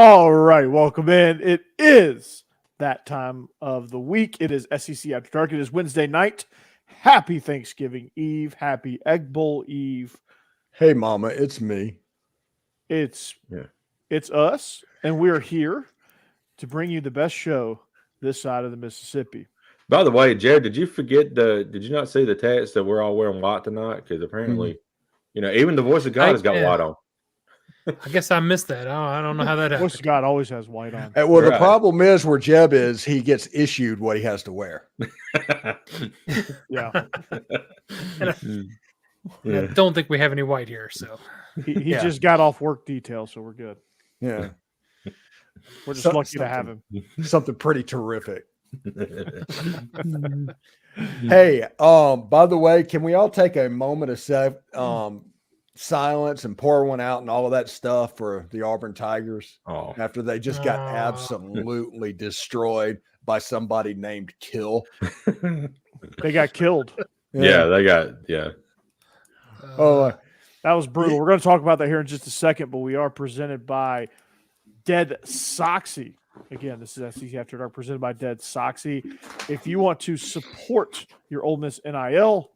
All right, welcome in. It is that time of the week. It is SEC After Dark. It is Wednesday night. Happy Thanksgiving Eve. Happy Egg Bowl Eve. Hey, Mama, it's me. It's us, and we're here to bring you the best show this side of the Mississippi. By the way, Jeb, did you not see the text that we're all wearing white tonight? Because apparently, even the voice of God has got white on. I guess I missed that. I don't know how that happened. Voice of God always has white on. Well, the problem is where Jeb is, he gets issued what he has to wear. Yeah. I don't think we have any white here, so he just got off work detail, so we're good. Yeah. We're just lucky to have him. Something pretty terrific. Hey, by the way, can we all take a moment of silence and pour one out and all of that stuff for the Auburn Tigers after they just got absolutely destroyed by somebody named Kill? They got killed. Yeah. That was brutal. We're going to talk about that here in just a second, but we are presented by DeadSoxy. Again, this is SEC After Dark presented by DeadSoxy. If you want to support your Ole Miss NIL,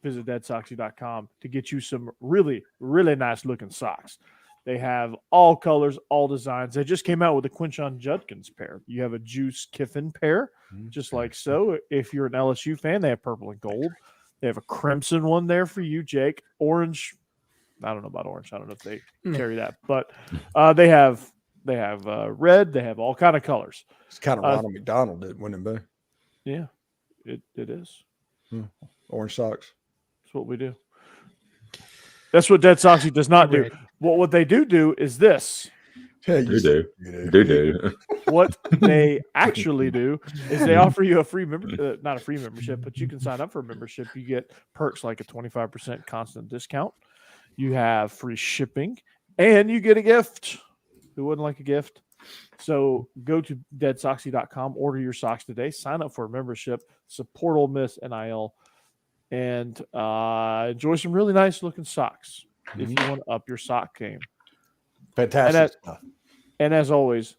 visit DeadSoxy.com to get you some really, really nice looking socks. They have all colors, all designs. They just came out with a Quinshon Judkins pair. You have a Juice Kiffin pair, just like so. If you're an LSU fan, they have purple and gold. They have a crimson one there for you, Jake. Orange. I don't know about orange. I don't know if they carry that, but they have red. They have all kind of colors. It's kind of Ronald McDonald, wouldn't it be? Yeah, it is. Orange socks. That's what we do. That's what DeadSoxy does not do. What they do is this. Yeah, do. What they actually do is they offer you a free not a free membership, but you can sign up for a membership. You get perks like a 25% constant discount. You have free shipping, and you get a gift. Who wouldn't like a gift? So go to DeadSoxy.com, order your socks today, sign up for a membership, support Ole Miss NIL, and enjoy some really nice looking socks if you want to up your sock game. Fantastic stuff. And as always,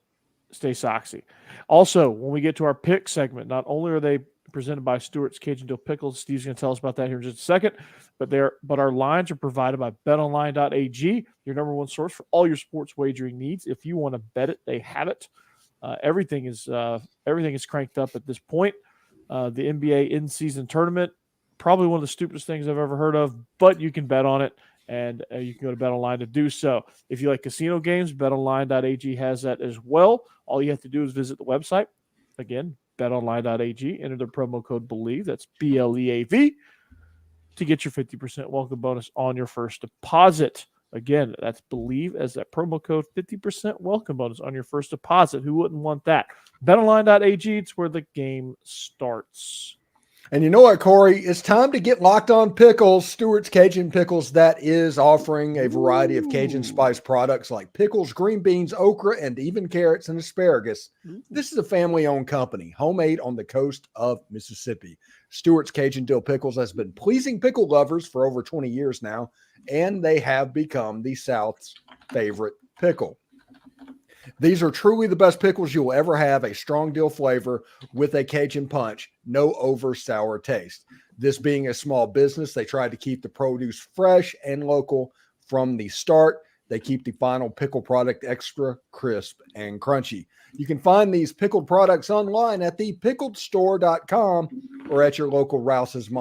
stay soxy. Also, when we get to our pick segment, not only are they presented by Stewart's Cajun Dill Pickles, Steve's going to tell us about that here in just a second, but our lines are provided by betonline.ag, your number one source for all your sports wagering needs. If you want to bet it, they have it. Everything is cranked up at this point. The NBA in-season tournament, probably one of the stupidest things I've ever heard of, but you can bet on it. And you can go to BetOnline to do so. If you like casino games, betonline.ag has that as well. All you have to do is visit the website. Again, betonline.ag. Enter the promo code Bleav. That's BLEAV to get your 50% welcome bonus on your first deposit. Again, that's Bleav as that promo code, 50% welcome bonus on your first deposit. Who wouldn't want that? BetOnline.ag, it's where the game starts. And you know what, Corey? It's time to get locked on pickles. Stewart's Cajun Pickles, that is offering a variety of Cajun spice products like pickles, green beans, okra, and even carrots and asparagus. This is a family-owned company, homemade on the coast of Mississippi. Stewart's Cajun Dill Pickles has been pleasing pickle lovers for over 20 years now, and they have become the South's favorite pickle. These are truly the best pickles you'll ever have, a strong dill flavor with a Cajun punch, no over sour taste. This being a small business, they try to keep the produce fresh and local from the start. They keep the final pickle product extra crisp and crunchy. You can find these pickled products online at thepickledstore.com or at your local Rouse's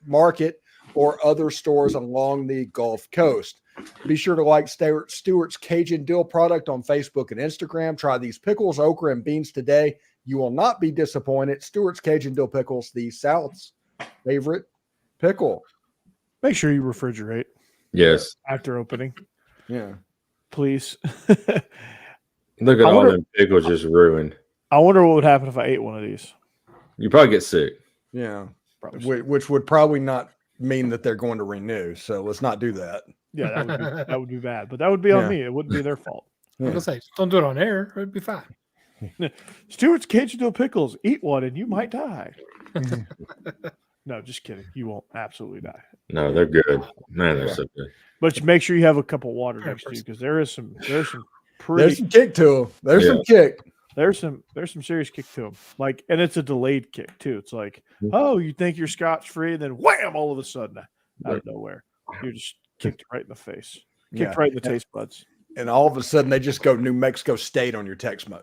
Market or other stores along the Gulf Coast. Be sure to like Stewart's Cajun Dill product on Facebook and Instagram. Try these pickles, okra, and beans today. You will not be disappointed. Stewart's Cajun Dill Pickles, the South's favorite pickle. Make sure you refrigerate. Yes. After opening. Yeah. Please. Look at all them pickles just ruined. I wonder what would happen if I ate one of these. You probably get sick. Yeah. Which would probably not mean that they're going to renew. So let's not do that. Yeah, that would be bad. But that would be on me. It wouldn't be their fault. I was going to say, don't do it on air. It'd be fine. Stewart's Cajun Dill Pickles. Eat one and you might die. No, just kidding. You won't absolutely die. No, they're good. Man, they're so good. But you make sure you have a cup of water next to you because there is some There's some kick to him. There's some kick. There's some serious kick to him. Like, and it's a delayed kick too. It's like, oh, you think you're scotch free, and then wham, all of a sudden, out of nowhere, you're just kicked right in the face, kicked right in the taste buds, and all of a sudden they just go New Mexico State on your taste bud.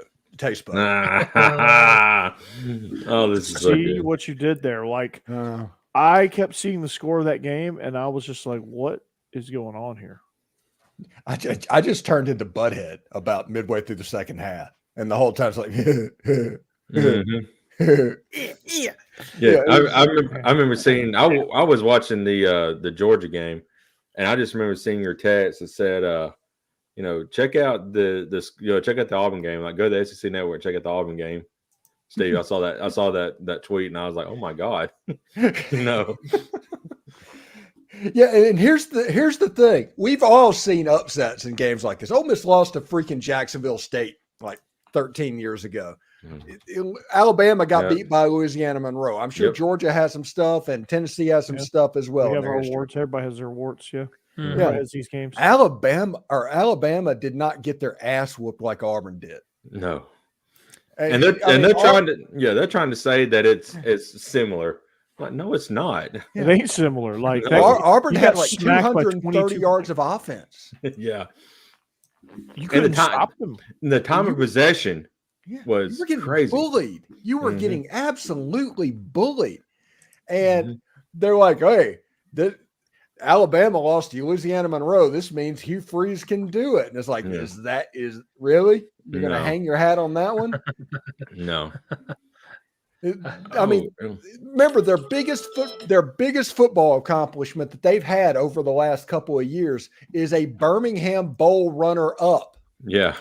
Oh, this is so good. What you did there. Like, I kept seeing the score of that game, and I was just like, what is going on here? I just turned into Butthead about midway through the second half, and the whole time it's like, I remember seeing. I was watching the Georgia game, and I just remember seeing your text that said, check out check out the Auburn game. Like, go to the SEC Network, check out the Auburn game. Steve, I saw that tweet, and I was like, oh my God, Yeah, and here's the thing. We've all seen upsets in games like this. Ole Miss lost to freaking Jacksonville State like 13 years ago. Alabama got beat by Louisiana Monroe. I'm sure Georgia has some stuff, and Tennessee has some stuff as well. We have our awards. Everybody has their awards. Yeah. Has these games. Alabama did not get their ass whooped like Auburn did. No. And they're trying to say that it's similar. Like, no, it's not. It ain't similar. Like, Auburn had like 230 yards of offense. Yeah. You couldn't stop them. The time of possession was you were getting crazy. Bullied. You were getting absolutely bullied. And they're like, hey, Alabama lost to Louisiana Monroe. This means Hugh Freeze can do it. And it's like, is really? You're going to hang your hat on that one? No. I mean, remember their biggest football accomplishment that they've had over the last couple of years is a Birmingham Bowl runner-up. Yeah.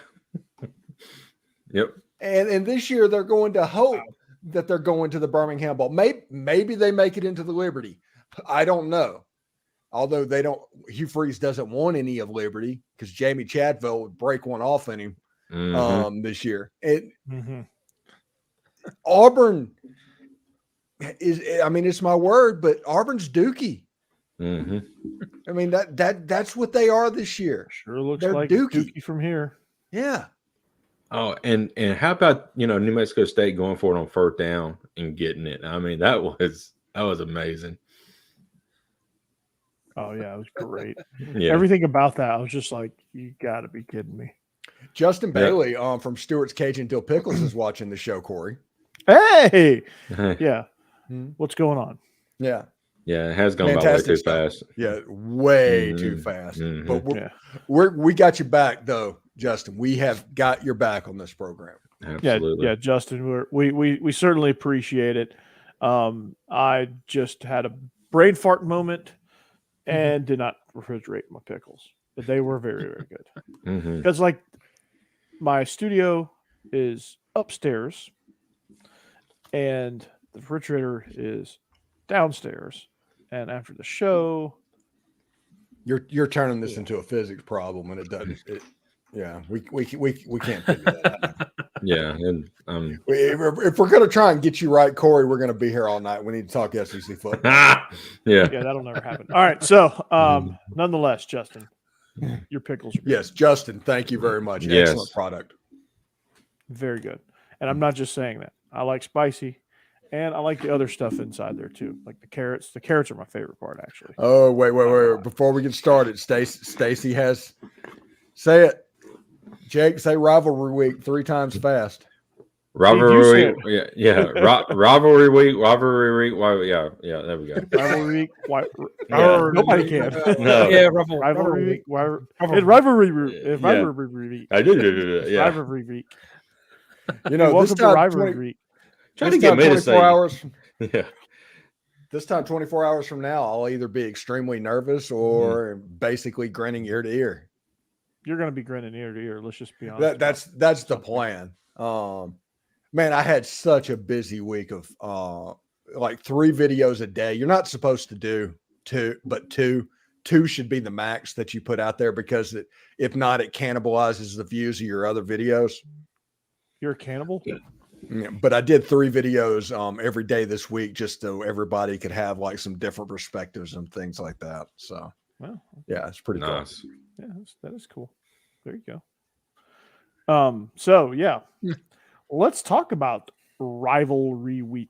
Yep. And this year they're going to hope that they're going to the Birmingham Bowl. Maybe they make it into the Liberty. I don't know. Although Hugh Freeze doesn't want any of Liberty because Jamie Chadwell would break one off in him this year. Auburn is, it's my word, but Auburn's dookie. I mean, that's what they are this year. Sure looks like dookie from here. Yeah. Oh, and how about, New Mexico State going for it on first down and getting it? I mean, that was amazing. Oh yeah, it was great. Yeah. Everything about that, I was just like, you got to be kidding me. Justin Bailey from Stewart's Cajun Dill Pickles is watching the show, Corey. Hey, yeah. What's going on? Yeah. Yeah, it has gone by way too fast. Yeah, way too fast. But we got you back, though, Justin. We have got your back on this program. Absolutely. Yeah, Justin, we certainly appreciate it. I just had a brain fart moment and did not refrigerate my pickles, but they were very, very good. Because like my studio is upstairs and the refrigerator is downstairs. And after the show, you're turning this into a physics problem, and it doesn't. We can't figure that out. Yeah, and if we're gonna try and get you right, Corey, we're gonna be here all night. We need to talk SEC football. yeah, that'll never happen. All right, so nonetheless, Justin, your pickles are good. Yes, Justin, thank you very much. Yes. Excellent product. Very good. And I'm not just saying that. I like spicy, and I like the other stuff inside there too, like the carrots. The carrots are my favorite part, actually. Oh, wait. Before we get started, Stacey has say it. Jake, say rivalry week 3 times fast. Rivalry week, rivalry week, yeah, there we go. Rivalry week, nobody can. No. Yeah, rivalry week, rivalry week. I did, yeah. Rivalry week. This time, rivalry week. Trying to get me to say, hours. Yeah. This time, 24 hours from now, I'll either be extremely nervous or basically grinning ear to ear. You're going to be grinning ear to ear. Let's just be honest. That's the plan. Man, I had such a busy week of like 3 videos a day. You're not supposed to do 2, but 2 should be the max that you put out there because if not, it cannibalizes the views of your other videos. You're a cannibal? Yeah, but I did 3 videos every day this week just so everybody could have like some different perspectives and things like that. So, yeah, it's pretty nice. cool. Yeah, that is cool. There you go. So yeah, let's talk about rivalry week.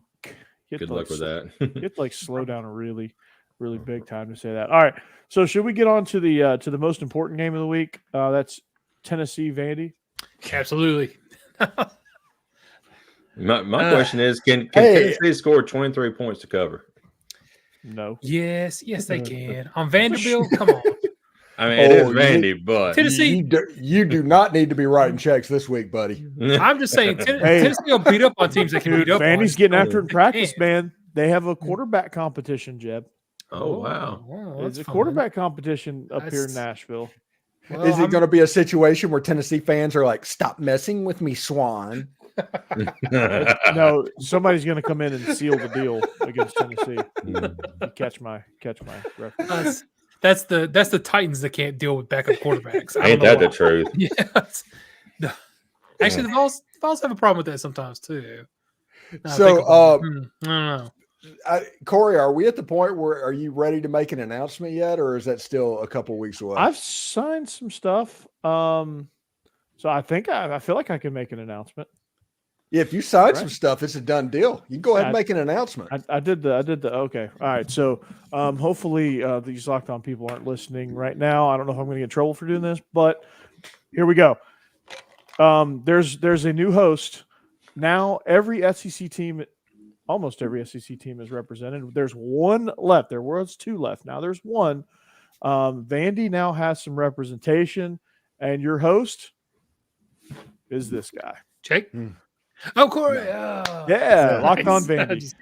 Good luck with that. You have to like slow down really big time to say that. All right. So should we get on to the most important game of the week? That's Tennessee Vandy. Absolutely. My question is, can Tennessee score 23 points to cover? No. Yes, they can. On Vanderbilt, come on. I mean, it is Vandy, but Tennessee. You do not need to be writing checks this week, buddy. I'm just saying, Tennessee will beat up on teams that can beat up. Vandy's getting after it in practice, man. They have a quarterback competition, Jeb. Oh, wow. It's a quarterback competition up here in Nashville. Well, Is it going to be a situation where Tennessee fans are like, "Stop messing with me, Swan"? No, somebody's going to come in and seal the deal against Tennessee. Catch my reference. That's the Titans that can't deal with backup quarterbacks. Ain't that the truth? Yes. No. Actually, the Vols have a problem with that sometimes too. I don't know. Corey, are we at the point where are you ready to make an announcement yet, or is that still a couple weeks away? I've signed some stuff, so I think I feel like I can make an announcement. Yeah, if you signed some stuff, it's a done deal. You can go ahead and make an announcement. I did the okay. All right. So hopefully these Locked On people aren't listening right now. I don't know if I'm going to get in trouble for doing this, but here we go. There's a new host now. Every SEC team, almost every SEC team is represented. There's one left. There was two left. Now there's one. Vandy now has some representation, and your host is this guy, Jake. Oh, Corey. Yeah, Locked On Vandy.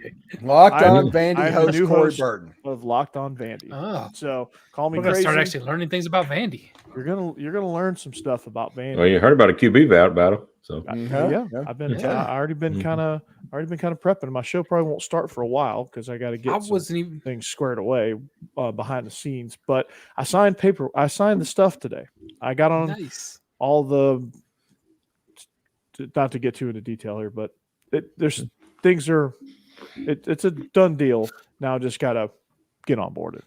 Locked On Vandy host Corey Burton of Locked On Vandy. Oh. So call me We're gonna crazy. start actually learning things about Vandy. You're gonna learn some stuff about Vandy. Well, you heard about a QB battle, so Yeah. I've been I already been kind of prepping. My show probably won't start for a while because I got to get things squared away behind the scenes. But I signed the stuff today. I got on all the. Not to get too into detail here, but it's a done deal now. Just gotta get on board.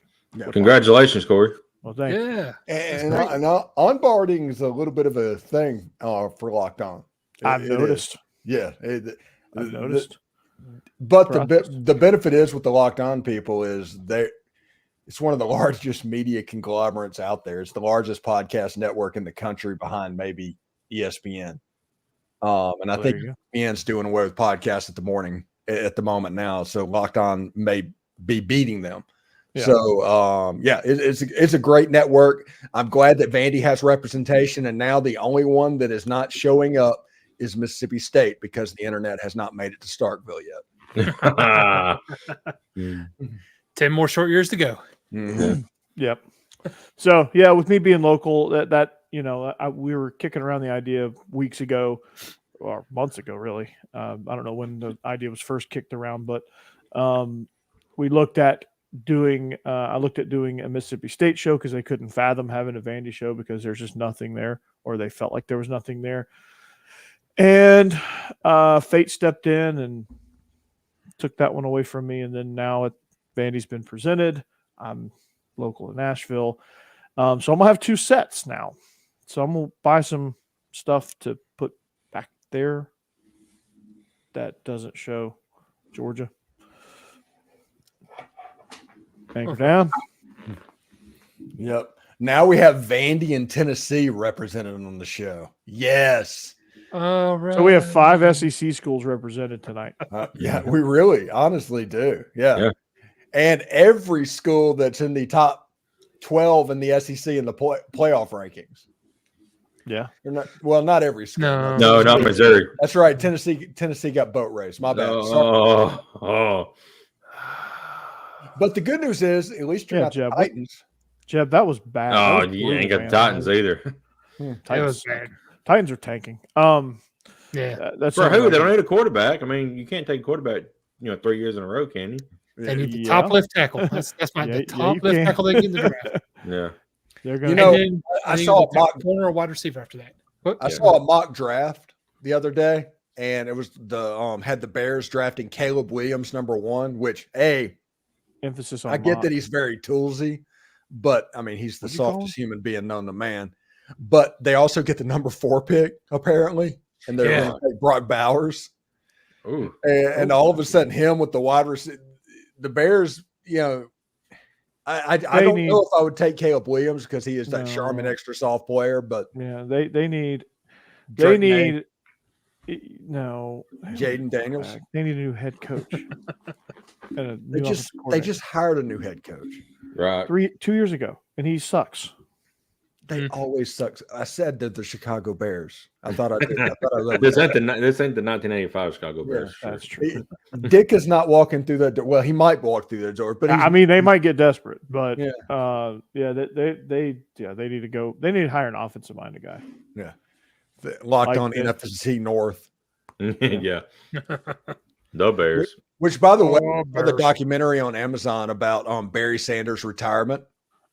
Congratulations, Corey. Well, thank you. Yeah, and onboarding is a little bit of a thing for Locked On. I've noticed. I've noticed. But the benefit is with the Locked On people is it's one of the largest media conglomerates out there. It's the largest podcast network in the country behind maybe ESPN. And I think ESPN's doing away with podcasts at the moment now. So Locked On may be beating them. Yeah. So it's a great network. I'm glad that Vandy has representation, and now the only one that is not showing up is Mississippi State because the internet has not made it to Starkville yet. 10 more short years to go. Mm-hmm. Yep. So yeah, with me being local, we were kicking around the idea weeks ago or months ago, really. I don't know when the idea was first kicked around, but we looked at doing a Mississippi State show because they couldn't fathom having a Vandy show because there's just nothing there, or they felt like there was nothing there. And fate stepped in and took that one away from me. And then now Vandy's been presented. I'm local in Nashville. So I'm going to have two sets now. So I'm going to buy some stuff to put back there that doesn't show Georgia. Anchor down. Yep. Now we have Vandy and Tennessee represented on the show. Yes. All right. So we have 5 SEC schools represented tonight. Yeah, we really honestly do. Yeah. And every school that's in the top 12 in the SEC in the playoff rankings. Yeah. Not every school. No, not Missouri. That's right. Tennessee got boat race. My bad. But the good news is, at least you're not Jeb, Titans. Jeb, that was bad. Oh, you ain't got the Titans either. That was bad. Titans are tanking. That's for who? They don't need a quarterback. I mean, you can't take a quarterback, 3 years in a row, can you? They need the top left tackle. That's the top left tackle they get in the draft. Yeah. They're gonna, I saw a mock corner or wide receiver after that. I saw a mock draft the other day, and it was had the Bears drafting Caleb Williams #1, which emphasis on I get that he's very toolsy, but I mean he's the softest human being known to man. but they also get the number 4 pick apparently, and they're going to take Brock Bowers. Ooh. And all of a sudden, him with the wide receiver, the Bears, I don't know if I would take Caleb Williams because he is that Charmin extra soft player, but they need Jaden Daniels. They need a new head coach. They just hired a new head coach, Right. 2 years ago, and he sucks. They always suck. I said that the Chicago Bears. I thought I did. This ain't the 1985 Chicago Bears. That's true. Dick is not walking through that door. Well, he might walk through that door, but they might get desperate. But they need to go. They need to hire an offensive minded guy. Yeah, locked on NFC North. Yeah, the Bears. Which, by the way, the documentary on Amazon about Barry Sanders' retirement.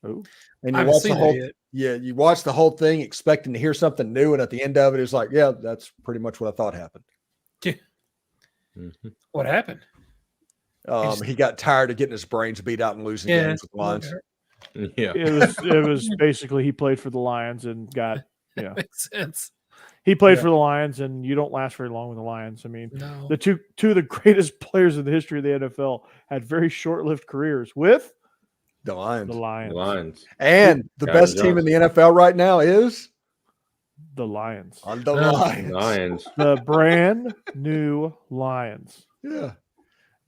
Oh, and you watch the whole. Yeah, you watch the whole thing expecting to hear something new, and at the end of it, it's like, yeah, that's pretty much what I thought happened. Yeah. Mm-hmm. What happened? He got tired of getting his brains beat out and losing games with Lions. Yeah, it was basically he played for the Lions and got makes sense. He played for the Lions, and you don't last very long with the Lions. I mean, the two of the greatest players in the history of the NFL had very short-lived careers with the Lions. The Lions. And the best team in the NFL right now is the Lions. The Lions. The brand new Lions. Yeah.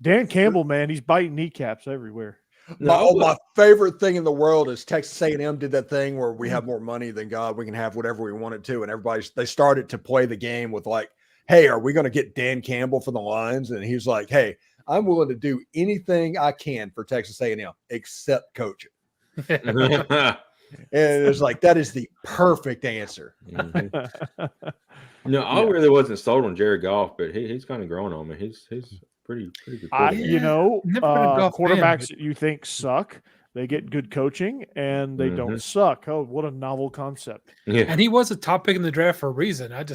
Dan Campbell, man, he's biting kneecaps everywhere. My favorite thing in the world is Texas A&M did that thing where we have more money than God. We can have whatever we wanted to. And they started to play the game with like, hey, are we going to get Dan Campbell for the Lions? And he's like, hey, I'm willing to do anything I can for Texas A&M except coach it. And it's like, that is the perfect answer. Mm-hmm. No, I really wasn't sold on Jared Goff, but he's kind of growing on me. He's pretty good. Quarterbacks you think suck, they get good coaching and they don't suck. Oh, what a novel concept. Yeah. And he was a top pick in the draft for a reason. What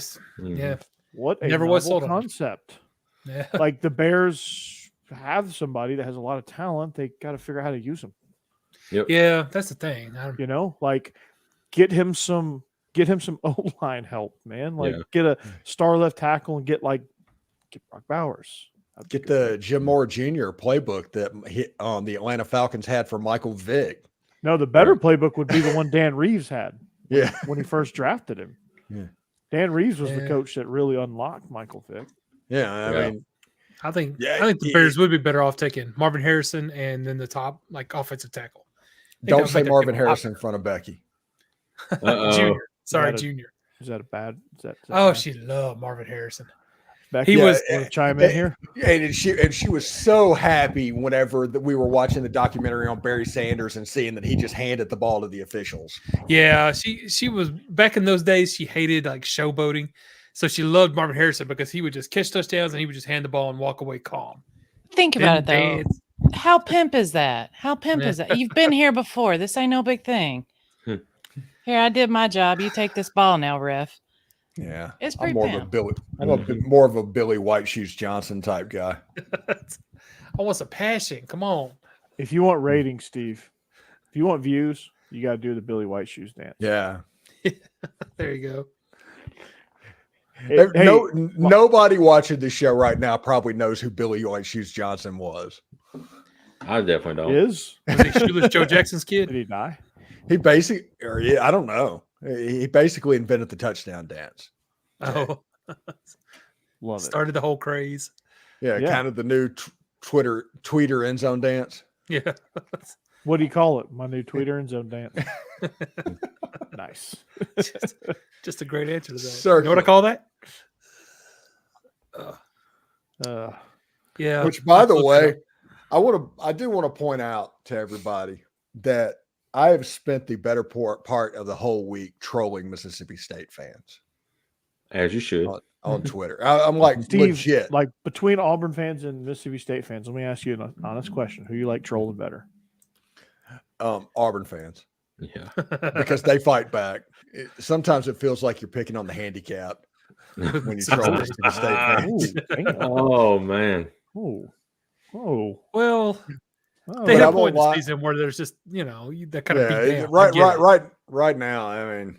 a never novel was sold concept. Yeah. Like the Bears have somebody that has a lot of talent. They got to figure out how to use them. Yep. Yeah, that's the thing. Get him some O-line help, man. Get a star left tackle and get Brock Bowers. Get the Jim Moore Jr. playbook that the Atlanta Falcons had for Michael Vick. No, the better playbook would be the one Dan Reeves had. Yeah, when he first drafted him. Yeah, Dan Reeves was the coach that really unlocked Michael Vick. Yeah, I mean, I think the Bears would be better off taking Marvin Harrison and then the top offensive tackle. Don't say Marvin Harrison in front of Becky. Junior. Sorry, Junior. Is that a bad? She loved Marvin Harrison. Becky was chime in here, and she was so happy whenever that we were watching the documentary on Barry Sanders and seeing that he just handed the ball to the officials. Yeah, she was back in those days. She hated showboating, so she loved Marvin Harrison because he would just catch touchdowns and he would just hand the ball and walk away calm. Think about it though. How pimp is that? Is that? You've been here before. This ain't no big thing. Here, I did my job. You take this ball now, ref. Yeah, it's pretty. I'm more of a Billy White Shoes Johnson type guy. I want some passion. Come on. If you want ratings, Steve, if you want views, you got to do the Billy White Shoes dance. Yeah. There you go. Nobody watching this show right now probably knows who Billy White Shoes Johnson was. I definitely don't. Was he Shoeless Joe Jackson's kid? Did he die? He I don't know. He basically invented the touchdown dance. Oh, love it. Started the whole craze. Yeah, kind of the new tweeter end zone dance. Yeah. What do you call it? My new tweeter end zone dance. Nice. Just a great answer to that. Circular. You know what I call that? Yeah. Which, by the way, I do want to point out to everybody that I have spent the better part of the whole week trolling Mississippi State fans. As you should. On Twitter. I'm like, Steve, legit. Like between Auburn fans and Mississippi State fans, let me ask you an honest question. Who you like trolling better? Auburn fans. Yeah. Because they fight back. Sometimes it feels like you're picking on the handicap when you troll Mississippi State fans. Oh, man. Oh. Well, they have points this season where there's just, that kind of beat down. Right now, I mean,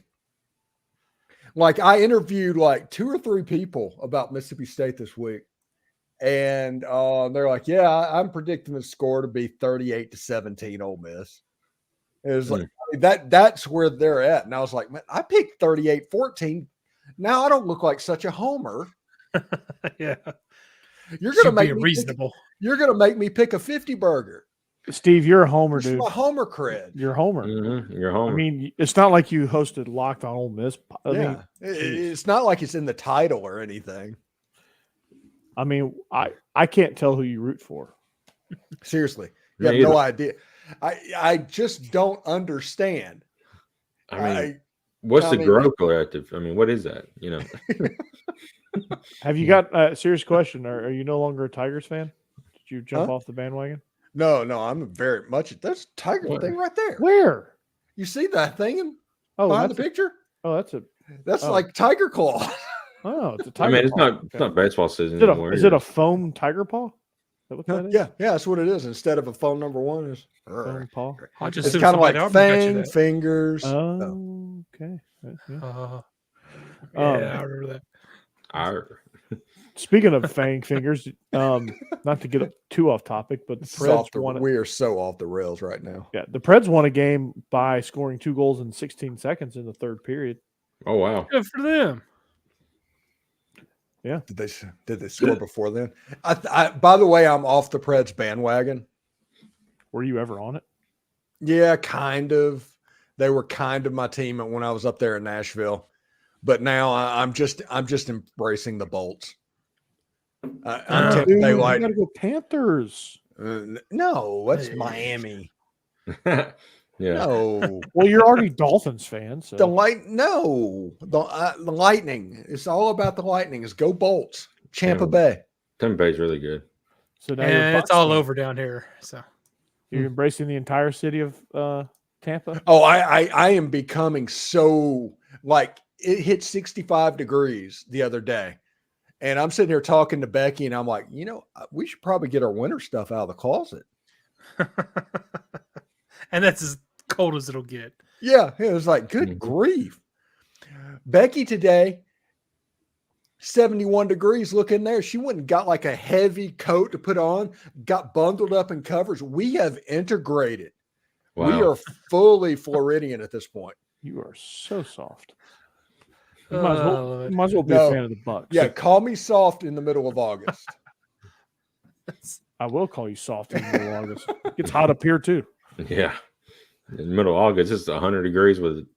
Like I interviewed like 2 or 3 people about Mississippi State this week. And they're like, yeah, I'm predicting the score to be 38-17 Ole Miss. It was like that's where they're at. And I was like, man, I picked 38-14. Now I don't look like such a homer. Yeah. You're gonna make me reasonable. You're gonna make me pick a 50 burger. Steve, you're a homer, It's dude. my homer cred. You're a homer. You're a homer. I mean, it's not like you hosted Locked on Ole Miss. It's not like it's in the title or anything. I mean, I can't tell who you root for. Seriously, you have no idea. I just don't understand. I mean, what's the growth collective? I mean, what is that? You know, have you got a serious question? Are you no longer a Tigers fan? Did you jump off the bandwagon? No, I'm very much. That's Tiger thing right there. Where? You see that thing behind the picture? That's like Tiger Claw. Oh, it's a tiger. I mean, it's paw. it's not baseball season Is it anymore. is it a foam tiger paw? Is that what that is? Yeah, that's what it is. Instead of a phone number 1 is Foam paw. I just it's assumed kind of like somebody else got you fang, that. fingers. Oh, okay. Yeah, I remember that. Speaking of fang fingers, not to get too off topic, but the Preds won. We are so off the rails right now. Yeah, the Preds won a game by scoring 2 goals in 16 seconds in the third period. Oh wow! Good for them. Yeah. Did they score before then? By the way, I'm off the Preds bandwagon. Were you ever on it? Yeah, kind of. They were kind of my team when I was up there in Nashville, but now I'm just embracing the Bolts. I'm Tampa Bay Lightning. You gotta go Panthers. No, that's Miami. Yeah. No. Well, you're already Dolphins fan, so The Lightning. It's all about the Lightning. It's go Bolts. Tampa Bay. Tampa Bay's really good. so now And you're it's all Bucs fan. over down here. So You're embracing the entire city of Tampa. Oh, I am becoming so like it hit 65 degrees the other day. And I'm sitting here talking to Becky, and I'm like, we should probably get our winter stuff out of the closet. and that's as cold as it'll get. Yeah, it was like, good grief. Becky today, 71 degrees. Look in there. She went and got like a heavy coat to put on, got bundled up in covers. We have integrated. Wow. We are fully Floridian at this point. You are so soft. You might as well be No. a fan of the Bucs. Yeah, call me soft in the middle of August. I will call you soft in the middle of August. It gets hot up here too. Yeah. In the middle of August, it's 100 degrees with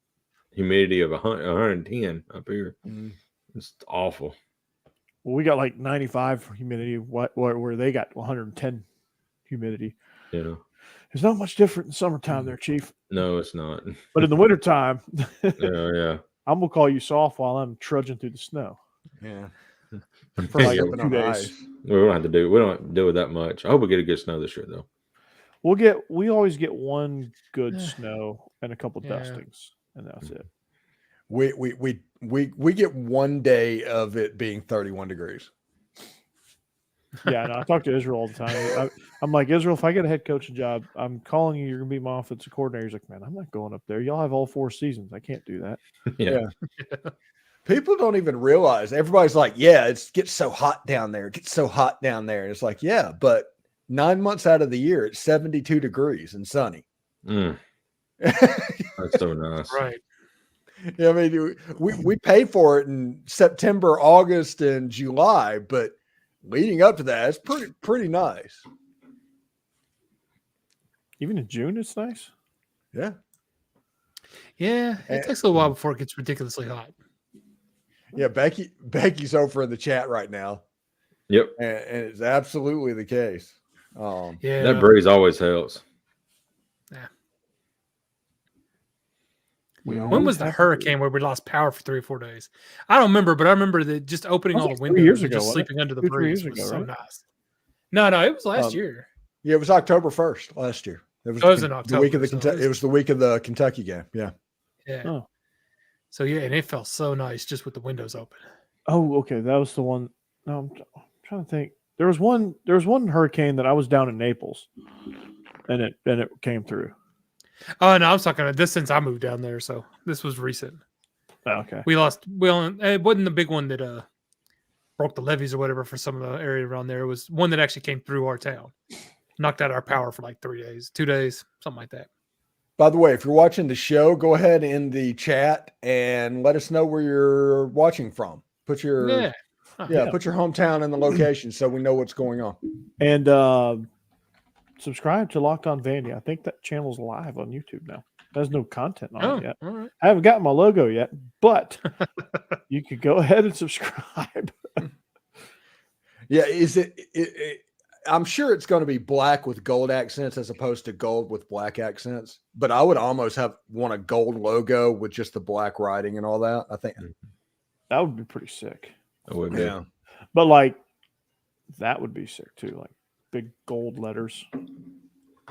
humidity of 110 up here. It's awful. Well, we got like 95 humidity, where they got 110 humidity. Yeah. It's not much different in summertime there, Chief. No, it's not. But in the wintertime, Yeah. I'm going to call you soft while I'm trudging through the snow. Yeah. For like Yeah, 2 days. We don't have to deal with that much. I hope we get a good snow this year though. We always get one good snow and a couple dustings, and that's it. We get one day of it being 31 degrees. Yeah, no, I talk to Israel all the time. I'm like, Israel, if I get a head coaching job, I'm calling you. You're gonna be my offensive coordinator. He's like, man, I'm not going up there. Y'all have all 4 seasons. I can't do that. Yeah. People don't even realize. Everybody's like, yeah, it gets so hot down there. It gets so hot down there. And it's like, yeah, but 9 months out of the year, it's 72 degrees and sunny. That's so nice. Right. Yeah, I mean, we pay for it in September, August, and July, but leading up to that, it's pretty nice. Even in June, it's nice. Yeah. Yeah, it takes a little while before it gets ridiculously hot. Yeah, Becky's over in the chat right now. Yep. And it's absolutely the case. Yeah. That breeze always helps. When was the hurricane where we lost power for 3 or 4 days? I don't remember, but I remember that just opening all the 3 windows years and ago, just wasn't sleeping under the 2-3 breeze years was ago, so right? nice. No, it was last year. Yeah, it was October 1st last year. It was, Oh, it was in the October, week of the so it was the week of the Kentucky game. Yeah. Yeah. Oh. So yeah, and it felt so nice just with the windows open. Oh, okay. That was the one. No, I'm trying to think. There was one hurricane that I was down in Naples, and it came through. Oh no, I was talking about this since I moved down there, so this was recent. Okay. We lost. Well, it wasn't the big one that broke the levees or whatever for some of the area around there. It was one that actually came through our town, knocked out our power for like 3 days, 2 days, something like that. By the way, if you're watching the show, go ahead in the chat and let us know where you're watching from. Put your put your hometown and the location so we know what's going on. And subscribe to Locked On Vandy. I think that channel's live on YouTube now. There's no content on it yet. All right. I haven't gotten my logo yet, but you could go ahead and subscribe. Yeah, is it I'm sure it's going to be black with gold accents as opposed to gold with black accents, but I would almost want a gold logo with just the black writing and all that. I think That would be pretty sick. It would be. yeah. But like that would be sick too, like big gold letters.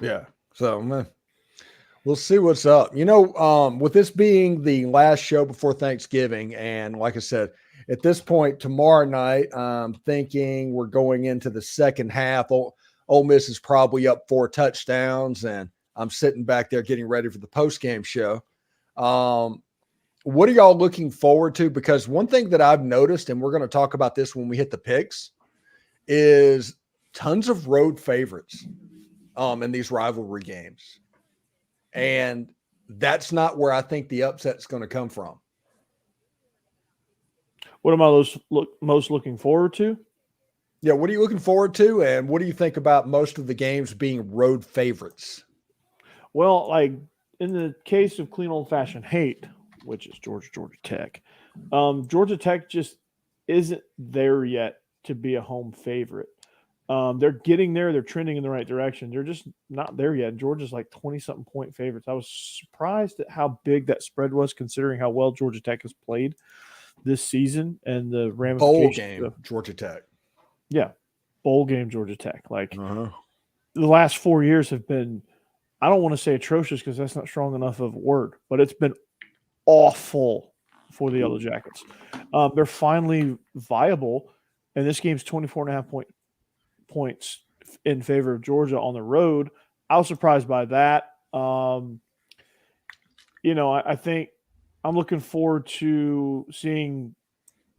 Yeah. So we'll see what's up. With this being the last show before Thanksgiving, and like I said, at this point tomorrow night, I'm thinking we're going into the second half. Ole Miss is probably up 4 touchdowns, and I'm sitting back there getting ready for the post-game show. What are y'all looking forward to? Because one thing that I've noticed, and we're going to talk about this when we hit the picks, is tons of road favorites in these rivalry games. And that's not where I think the upset's going to come from. What am I most looking forward to? Yeah, what are you looking forward to? And what do you think about most of the games being road favorites? Well, like in the case of clean old-fashioned hate, which is Georgia Tech, Georgia Tech just isn't there yet to be a home favorite. They're getting there. They're trending in the right direction. They're just not there yet. Georgia's like 20-something point favorites. I was surprised at how big that spread was considering how well Georgia Tech has played this season and the ramifications. Bowl game, Georgia Tech. Yeah, bowl game, Georgia Tech. Like the last 4 years have been, I don't want to say atrocious because that's not strong enough of a word, but it's been awful for the Yellow Jackets. They're finally viable, and this game's 24.5 points in favor of Georgia on the road. I was surprised by that. I think I'm looking forward to seeing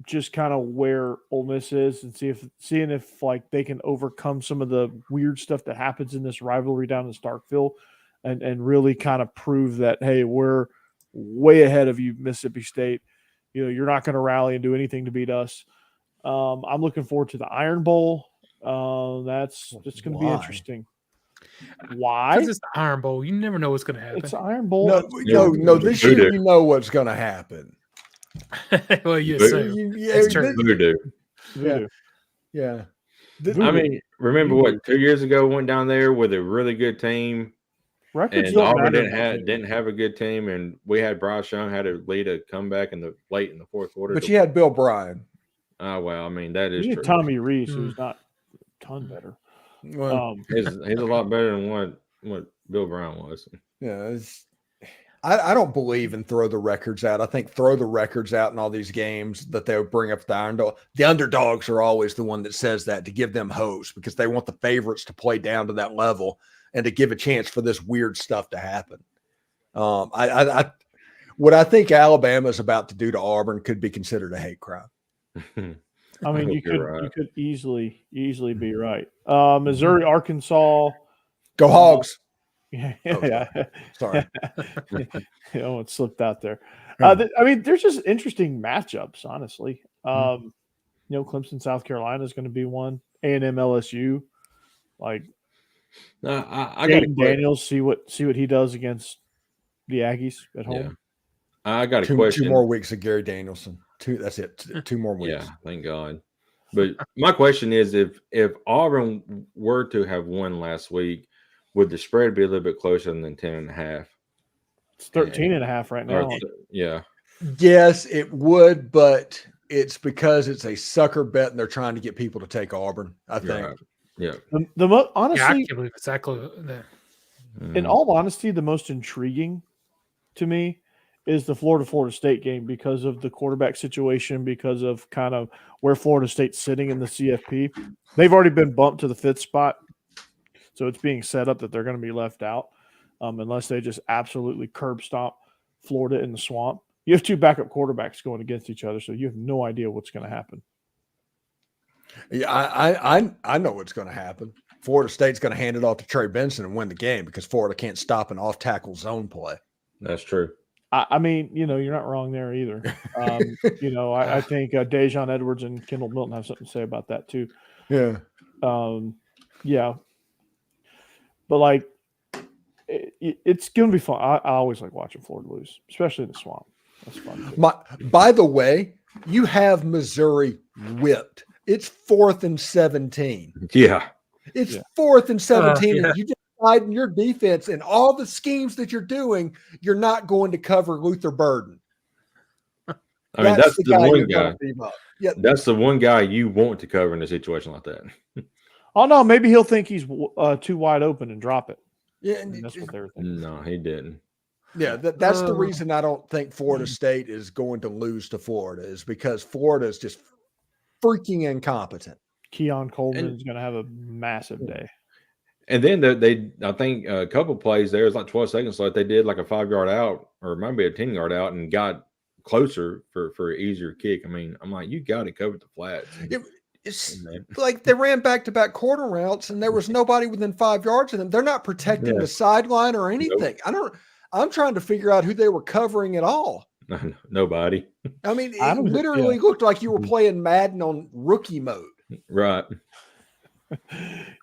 just kind of where Ole Miss is and seeing if like they can overcome some of the weird stuff that happens in this rivalry down in Starkville and really kind of prove that, hey, we're way ahead of you, Mississippi State. You're not going to rally and do anything to beat us. I'm looking forward to the Iron Bowl. That's just going to be interesting. Why? Because it's the Iron Bowl. You never know what's going to happen. It's the Iron Bowl. No. This year, you know what's going to happen. Well, yes, sir. That's true. Yeah. I mean, remember what 2 years ago went down there with a really good team, Records and Auburn didn't have a good team, and we had Bryce Young had to lead a comeback late in the fourth quarter. But you had Bill Bryan. Oh well, I mean that is you true. had Tommy Reese, who's not a ton better. Well, he's a lot better than what Bill Brown was. Yeah, I don't believe in throw the records out. I think throw the records out in all these games that they would bring up the underdog. The underdogs are always the one that says that to give them hopes because they want the favorites to play down to that level and to give a chance for this weird stuff to happen. What I think Alabama is about to do to Auburn could be considered a hate crime. I mean, you could easily be right. Missouri, Arkansas, go Hogs. Yeah. Sorry. It slipped out there. I mean, there's just interesting matchups, honestly. Clemson, South Carolina is going to be one. A&M, LSU. Like, I got Daniels. See what he does against the Aggies at home. Yeah. I got a question. 2 more weeks of Gary Danielson. That's it. 2 more weeks. Yeah, thank God. But my question is, if Auburn were to have won last week, would the spread be a little bit closer than 10.5? It's 13.5 right now. Yeah. Yes, it would, but it's because it's a sucker bet and they're trying to get people to take Auburn, I think. Right. Yeah. Honestly, I can't believe exactly that. In all honesty, the most intriguing to me is the Florida State game because of the quarterback situation, because of kind of where Florida State's sitting in the CFP. They've already been bumped to the 5th spot. So it's being set up that they're going to be left out unless they just absolutely curb stomp Florida in the swamp. You have two backup quarterbacks going against each other, so you have no idea what's going to happen. Yeah, I know what's going to happen. Florida State's going to hand it off to Trey Benson and win the game because Florida can't stop an off-tackle zone play. That's true. I mean, you're not wrong there either. I think Dejon Edwards and Kendall Milton have something to say about that too. Yeah. Yeah. But it's going to be fun. I always like watching Florida lose, especially in the swamp. That's fun. By the way, you have Missouri whipped. It's 4th and 17. Yeah. It's 4th and 17. Yeah. And you just decide in your defense and all the schemes that you're doing, you're not going to cover Luther Burden. I mean, that's the one you're guy. gonna beat up. Yeah. That's the one guy you want to cover in a situation like that. Oh, no, maybe he'll think he's too wide open and drop it. Yeah. And that's what they were thinking. No, he didn't. Yeah, that's the reason I don't think Florida State is going to lose to Florida is because Florida is just freaking incompetent. Keon Coleman is going to have a massive day. And then I think a couple plays there, it was like 12 seconds left. They did like a 5-yard out or maybe a 10-yard out and got closer for an easier kick. I mean, I'm like, you got to cover the flats. It's like they ran back-to-back corner routes and there was nobody within 5 yards of them. They're not protecting the sideline or anything. Nope. I'm trying to figure out who they were covering at all. Nobody. I mean, it literally looked like you were playing Madden on rookie mode. Right.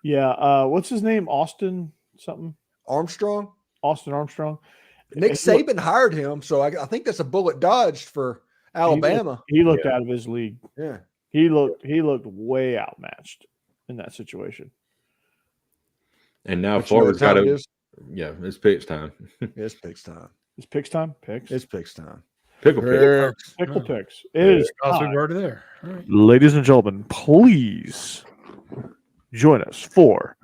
Yeah. What's his name? Austin something? Armstrong? Austin Armstrong. Nick Saban hired him, so I think that's a bullet dodged for Alabama. He looked out of his league. Yeah. He looked way outmatched in that situation. And now But you know Florida's what got time it to. is? Yeah, it's picks time. It's picks time. It's picks time? Picks? It's picks time. Pickle pick. Pickle picks. It is Also, time. we're already there. All right. Ladies and gentlemen, please join us for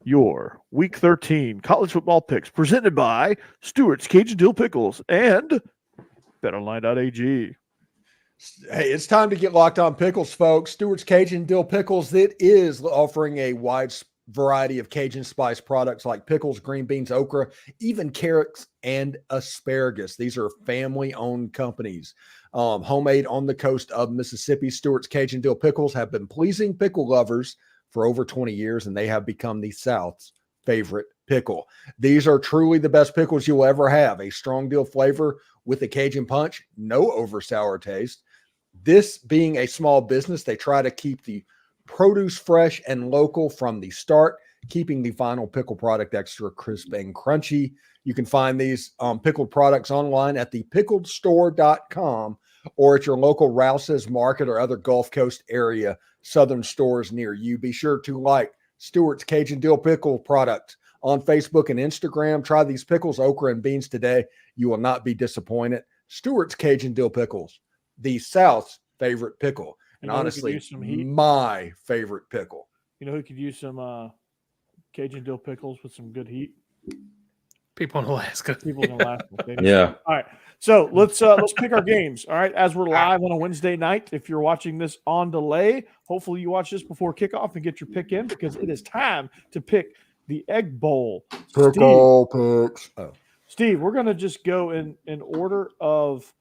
your Week 13 college football picks presented by Stewart's Cajun Dill Pickles and BetOnline.ag. Hey, it's time to get locked on pickles, folks. Stewart's Cajun Dill Pickles, that is offering a wide variety of Cajun spice products like pickles, green beans, okra, even carrots and asparagus. These are family-owned companies. Homemade on the coast of Mississippi. Stewart's Cajun Dill Pickles have been pleasing pickle lovers for over 20 years, and they have become the South's favorite pickle. These are truly the best pickles you'll ever have. A strong dill flavor with a Cajun punch, no over sour taste. This being a small business, they try to keep the produce fresh and local from the start, keeping the final pickle product extra crisp and crunchy. You can find these pickled products online at thepickledstore.com or at your local Rouse's Market or other Gulf Coast area southern stores near you. Be sure to like Stewart's Cajun Dill Pickle product on Facebook and Instagram. Try these pickles, okra, and beans today. You will not be disappointed. Stewart's Cajun Dill Pickles, the South's favorite pickle. And honestly, my favorite pickle. You know who could use some Cajun Dill Pickles with some good heat? People in Alaska. People in Alaska. Yeah. All right. So let's pick our games. All right. As we're live on a Wednesday night, if you're watching this on delay, hopefully you watch this before kickoff and get your pick in because it is time to pick the Egg Bowl. Pickle picks. Oh. Steve, we're going to just go in order of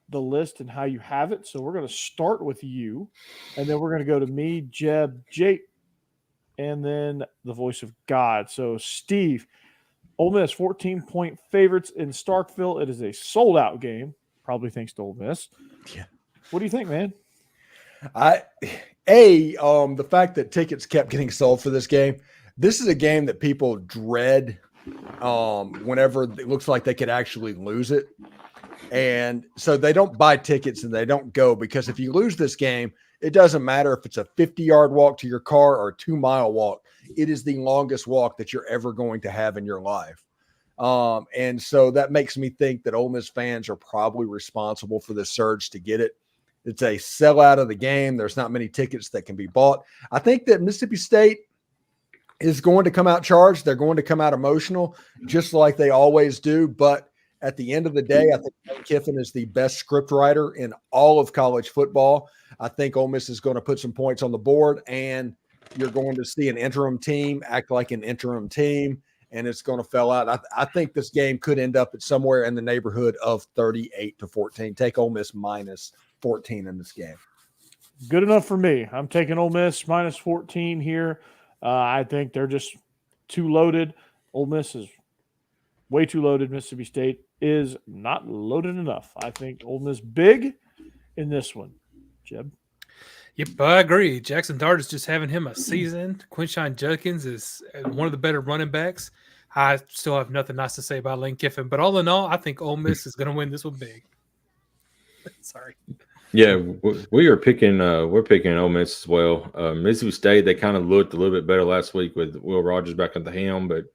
the list and how you have it. So we're going to start with you, and then we're going to go to me, Jeb, Jake, and then the voice of God. So Steve, Ole Miss 14-point favorites in Starkville. It is a sold-out game, probably thanks to Ole Miss. Yeah. What do you think, man? The fact that tickets kept getting sold for this game. This is a game that people dread whenever it looks like they could actually lose it. And so they don't buy tickets and they don't go because if you lose this game, it doesn't matter if it's a 50-yard walk to your car or a 2-mile walk. It is the longest walk that you're ever going to have in your life. And so that makes me think that Ole Miss fans are probably responsible for the surge to get it. It's a sellout of the game. There's not many tickets that can be bought. I think that Mississippi State is going to come out charged. They're going to come out emotional, just like they always do. But at the end of the day, I think Lane Kiffin is the best script writer in all of college football. I think Ole Miss is going to put some points on the board, and you're going to see an interim team act like an interim team and it's going to fill out. I think this game could end up at somewhere in the neighborhood of 38-14. Take Ole Miss minus 14 in this game. Good enough for me. I'm taking Ole Miss minus 14 here. I think they're just too loaded. Ole Miss is way too loaded. Mississippi State is not loaded enough. I think Ole Miss big in this one. Jeb? Yep, I agree. Jackson Dart is just having him a season. Quinshon Judkins is one of the better running backs. I still have nothing nice to say about Lane Kiffin, but all in all, I think Ole Miss is going to win this one big. Sorry. Yeah, we're picking Ole Miss as well. Mississippi State, they kind of looked a little bit better last week with Will Rogers back at the helm, but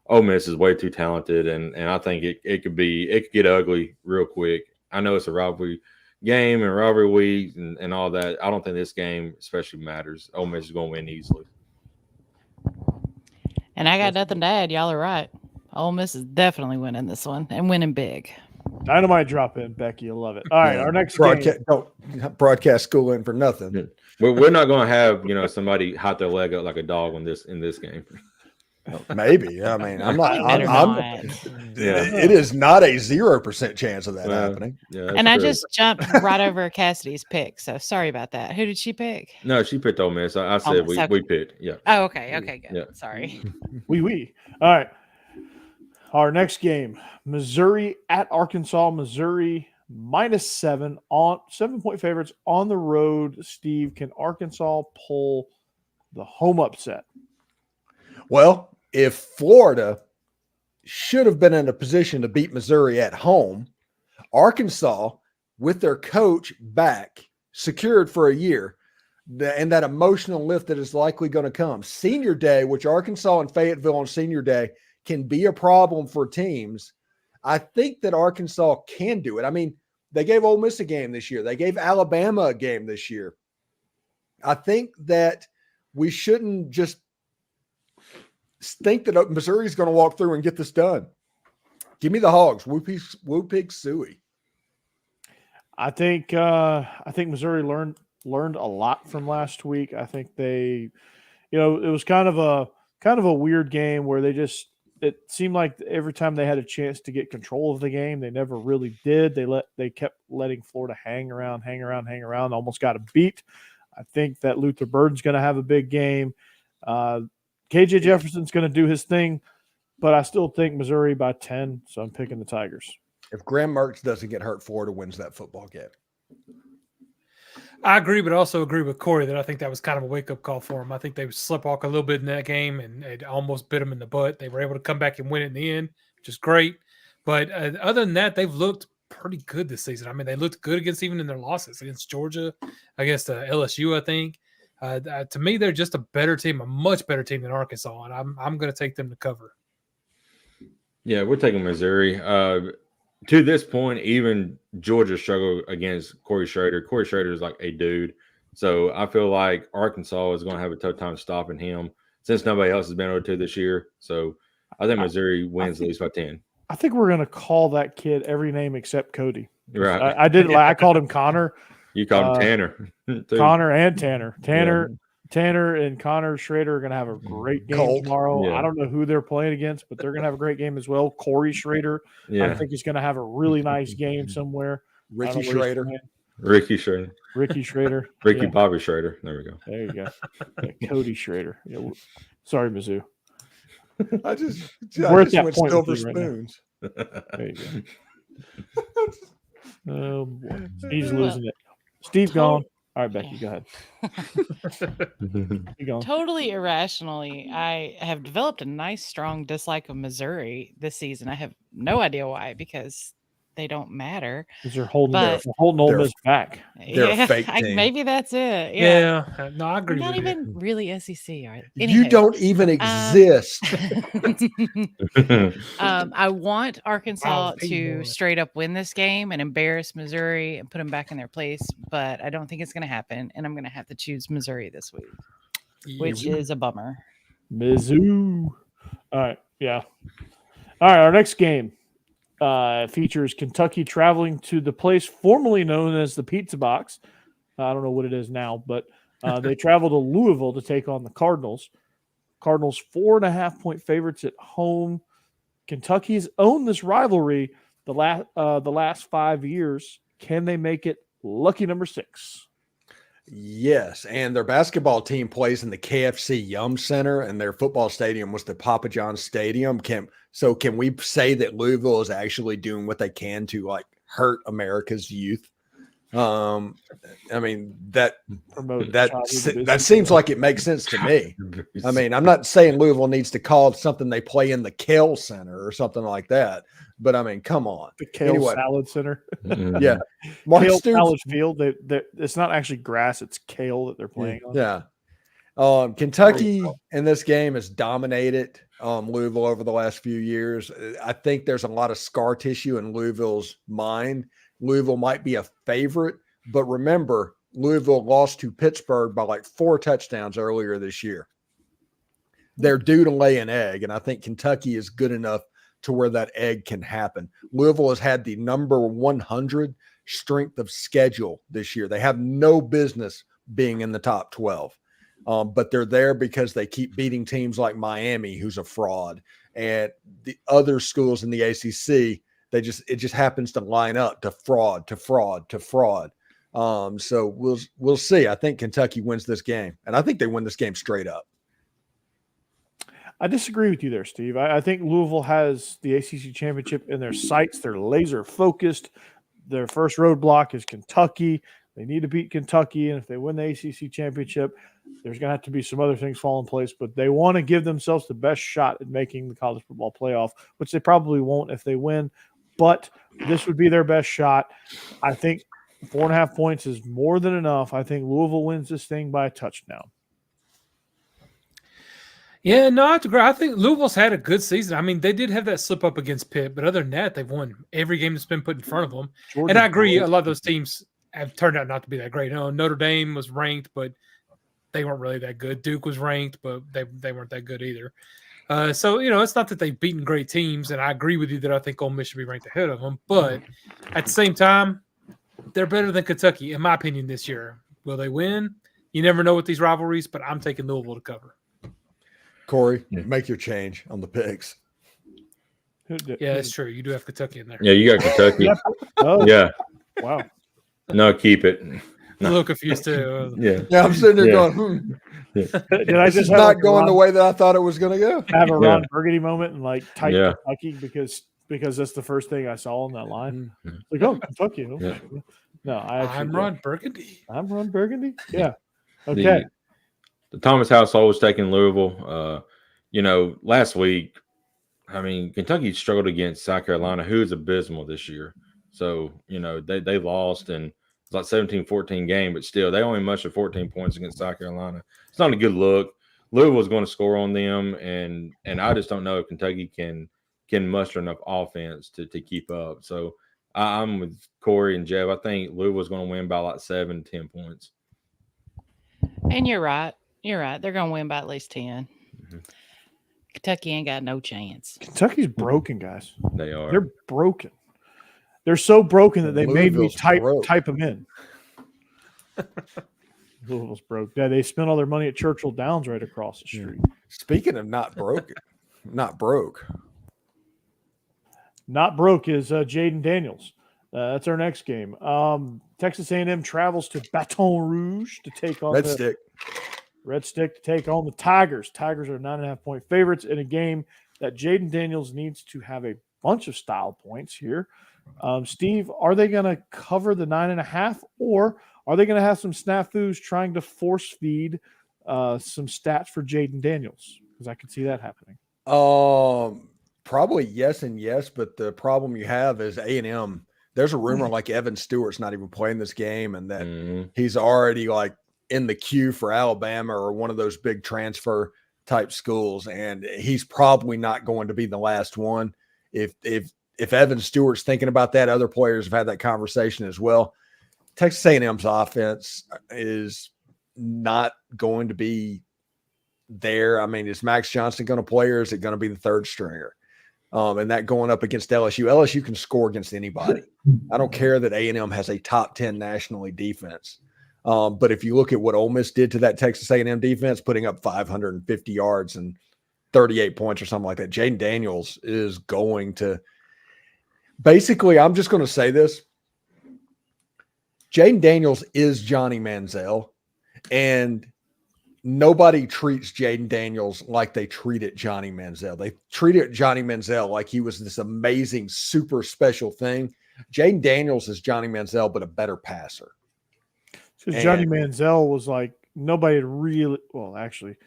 Ole Miss is way too talented, and I think it could get ugly real quick. I know it's a rivalry game and rivalry week and all that. I don't think this game especially matters. Ole Miss is going to win easily. And I got nothing to add. Y'all are right. Ole Miss is definitely winning this one and winning big. Dynamite drop in, Becky. You'll love it. All right, our next game. Don't broadcast school in for nothing. We're not going to have somebody hot their leg up like a dog in this game. Maybe. I mean, I'm not. Yeah. It is not a 0% chance of that happening. Yeah, and I just jumped right over Cassidy's pick, so sorry about that. Who did she pick? No, she picked Ole Miss. I said we picked. Yeah. Oh, okay. Okay, good. Yeah. Sorry. We. All right. Our next game, Missouri at Arkansas. Missouri -7 on 7-point favorites on the road. Steve, can Arkansas pull the home upset? Well, if Florida should have been in a position to beat Missouri at home, Arkansas, with their coach back, secured for a year, and that emotional lift that is likely going to come. Senior Day, which Arkansas and Fayetteville on Senior Day can be a problem for teams. I think that Arkansas can do it. I mean, they gave Ole Miss a game this year. They gave Alabama a game this year. I think that we shouldn't just think that Missouri is going to walk through and get this done. Give me the Hogs. Woo pig suey. I think Missouri learned a lot from last week. I think they, it was kind of a weird game where it seemed like every time they had a chance to get control of the game, they never really did. They kept letting Florida hang around, almost got a beat. I think that Luther Burden's going to have a big game. KJ Jefferson's going to do his thing, but I still think Missouri by 10, so I'm picking the Tigers. If Graham Mertz doesn't get hurt, Florida wins that football game. I agree, but also agree with Corey that I think that was kind of a wake-up call for them. I think they sleptwalk a little bit in that game, and it almost bit them in the butt. They were able to come back and win it in the end, which is great. But other than that, they've looked pretty good this season. I mean, they looked good even in their losses against Georgia, against LSU, I think. To me, they're just a better team, a much better team than Arkansas, and I'm going to take them to cover. Yeah, we're taking Missouri. To this point, even Georgia struggled against Corey Schrader. Corey Schrader is like a dude. So I feel like Arkansas is going to have a tough time stopping him since nobody else has been able to this year. So I think Missouri wins at least by 10. I think we're going to call that kid every name except Cody. Right. I did. I called him Connor. You called him Tanner. Connor and Tanner. Tanner and Connor Schrader are going to have a great game tomorrow. Yeah. I don't know who they're playing against, but they're going to have a great game as well. Corey Schrader, I think he's going to have a really nice game somewhere. Ricky Schrader. Ricky Schrader. Ricky Schrader. Ricky Bobby Schrader. There we go. There you go. Yeah, Cody Schrader. Yeah, sorry, Mizzou. I just went silver spoons. Right, there you go. Oh, boy. He's losing it. Steve gone. All right, Becky, go ahead. Totally irrationally, I have developed a nice, strong dislike of Missouri this season. I have no idea why, because they don't matter. Because they're holding Ole Miss back. They're a fake team. Maybe that's it. Yeah. No, I agree with not you. even really SEC. Right? You don't even exist. I want Arkansas to more. straight up win this game and embarrass Missouri and put them back in their place, but I don't think it's going to happen, and I'm going to have to choose Missouri this week, which is a bummer. Mizzou. All right, yeah. All right, our next game features Kentucky traveling to the place formerly known as the Pizza Box. I don't know what it is now, but they travel to Louisville to take on the Cardinals. Cardinals 4.5-point favorites at home. Kentucky's owned this rivalry the last 5 years. Can they make it lucky number 6? Yes, and their basketball team plays in the KFC Yum Center, and their football stadium was the Papa John's Stadium. Can we say that Louisville is actually doing what they can to like hurt America's youth? I mean that seems like it makes sense to me. I mean, I'm not saying Louisville needs to call something they play in the Kale Center or something like that, but I mean, come on, the Kale Salad Center. Yeah, Kale Salad Field. It's not actually grass; it's kale that they're playing on. Yeah, Kentucky in this game has dominated Louisville over the last few years. I think there's a lot of scar tissue in Louisville's mind. Louisville might be a favorite, but remember, Louisville lost to Pittsburgh by like 4 touchdowns earlier this year. They're due to lay an egg, and I think Kentucky is good enough to where that egg can happen. Louisville has had the number 100 strength of schedule this year. They have no business being in the top 12, but they're there because they keep beating teams like Miami, who's a fraud, and the other schools in the ACC. It just happens to line up to fraud. So we'll see. I think Kentucky wins this game, and I think they win this game straight up. I disagree with you there, Steve. I think Louisville has the ACC championship in their sights. They're laser focused. Their first roadblock is Kentucky. They need to beat Kentucky, and if they win the ACC championship, there's going to have to be some other things fall in place. But they want to give themselves the best shot at making the college football playoff, which they probably won't if they win. But this would be their best shot. I think 4.5 points is more than enough. I think Louisville wins this thing by a touchdown. Yeah, no, I agree. I think Louisville's had a good season. I mean, they did have that slip up against Pitt, but other than that, they've won every game that's been put in front of them. And I agree, a lot of those teams have turned out not to be that great. Notre Dame was ranked, but they weren't really that good. Duke was ranked, but they weren't that good either. So, it's not that they've beaten great teams, and I agree with you that I think Ole Miss should be ranked ahead of them. But at the same time, they're better than Kentucky, in my opinion, this year. Will they win? You never know with these rivalries, but I'm taking Louisville to cover. Corey, make your change on the picks. Yeah, that's true. You do have Kentucky in there. Yeah, you got Kentucky. Oh, Yeah. Wow. No, keep it. A little confused too. Yeah, I'm sitting there going, Did I this just is not going the way that I thought it was going to go. have a Ron Burgundy moment and like type Kentucky because that's the first thing I saw on that line. Like, oh, Kentucky. Yeah. No, I'm Ron Burgundy. I'm Ron Burgundy. Yeah. Okay. The Thomas household was taking Louisville. Last week, I mean, Kentucky struggled against South Carolina, who is abysmal this year. So, they lost, and it's like 17-14 game, but still, they only mustered 14 points against South Carolina. It's not a good look. Louisville's going to score on them, and I just don't know if Kentucky can muster enough offense to keep up. So I'm with Corey and Jeb. I think Louisville's going to win by like 7-10 points. And you're right. They're going to win by at least 10. Mm-hmm. Kentucky ain't got no chance. Kentucky's broken, guys. They are. They're broken. They're so broken that they made me type them in. Louisville's broke. Yeah, they spent all their money at Churchill Downs right across the street. Speaking of not broke. Not broke is Jaden Daniels. That's our next game. Texas A&M travels to Baton Rouge to take on Red Stick to take on the Tigers. Tigers are 9.5-point favorites in a game that Jaden Daniels needs to have a bunch of style points here. Steve, are they going to cover the 9.5, or are they going to have some snafus trying to force feed some stats for Jaden Daniels? Because I could see that happening. Probably yes and yes, but the problem you have is A&M. There's a rumor like Evan Stewart's not even playing this game, and that he's already like in the queue for Alabama or one of those big transfer type schools, and he's probably not going to be the last one. If Evan Stewart's thinking about that, other players have had that conversation as well. Texas A&M's offense is not going to be there. I mean, is Max Johnson going to play, or is it going to be the third stringer? And that going up against LSU. LSU can score against anybody. I don't care that A&M has a top 10 nationally defense. But if you look at what Ole Miss did to that Texas A&M defense, putting up 550 yards and 38 points or something like that, Jaden Daniels is going to basically, I'm just going to say this. Jaden Daniels is Johnny Manziel, and nobody treats Jaden Daniels like they treated Johnny Manziel. They treated Johnny Manziel like he was this amazing, super special thing. Jaden Daniels is Johnny Manziel, but a better passer. Because Johnny Manziel was like, nobody had really, well, actually,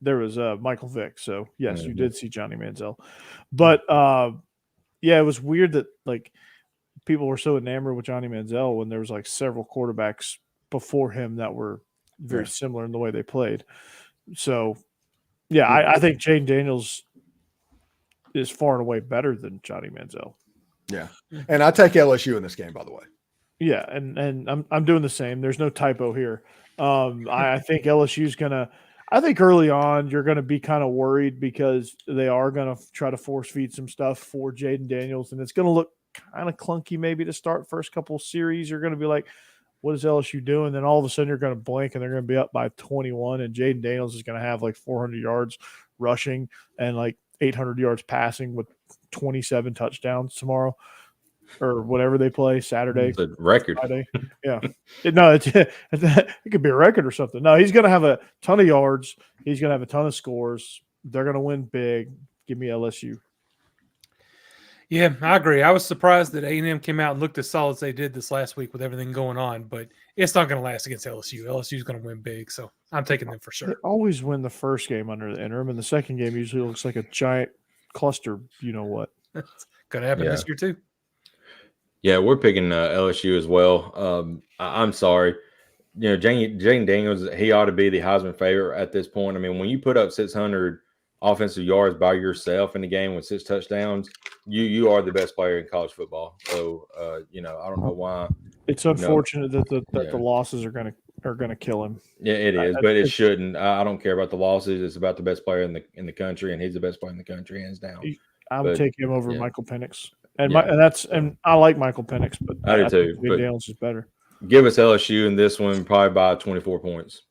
there was Michael Vick. So, yes, you did see Johnny Manziel. But, yeah, it was weird that, like, people were so enamored with Johnny Manziel when there was, like, several quarterbacks before him that were very similar in the way they played. So, yeah, I think Jaden Daniels is far and away better than Johnny Manziel. Yeah. And I take LSU in this game, by the way. Yeah, and I'm doing the same. There's no typo here. I think LSU's gonna. I think early on you're gonna be kind of worried because they are gonna try to force feed some stuff for Jaden Daniels, and it's gonna look kind of clunky maybe to start first couple series. You're gonna be like, what is LSU doing? Then all of a sudden you're gonna blink and they're gonna be up by 21, and Jaden Daniels is gonna have like 400 yards rushing and like 800 yards passing with 27 touchdowns tomorrow. Or whatever they play Saturday. It's a record. Friday. Yeah. It could be a record or something. No, he's going to have a ton of yards. He's going to have a ton of scores. They're going to win big. Give me LSU. Yeah, I agree. I was surprised that A&M came out and looked as solid as they did this last week with everything going on, but it's not going to last against LSU. LSU is going to win big, so I'm taking them for sure. They always win the first game under the interim, and the second game usually looks like a giant cluster. You know what? It's going to happen this year too. Yeah, we're picking LSU as well. I'm sorry. You know, Jaden Daniels, he ought to be the Heisman favorite at this point. I mean, when you put up 600 offensive yards by yourself in the game with 6 touchdowns, you are the best player in college football. So, you know, I don't know why. It's unfortunate that the losses are gonna kill him. Yeah, it is, but it shouldn't. I don't care about the losses. It's about the best player in the country, and he's the best player in the country, hands down. I would take him over Michael Penix. And I like Michael Penix, but I do too. But Daniels is better. Give us LSU in this one, probably by 24 points.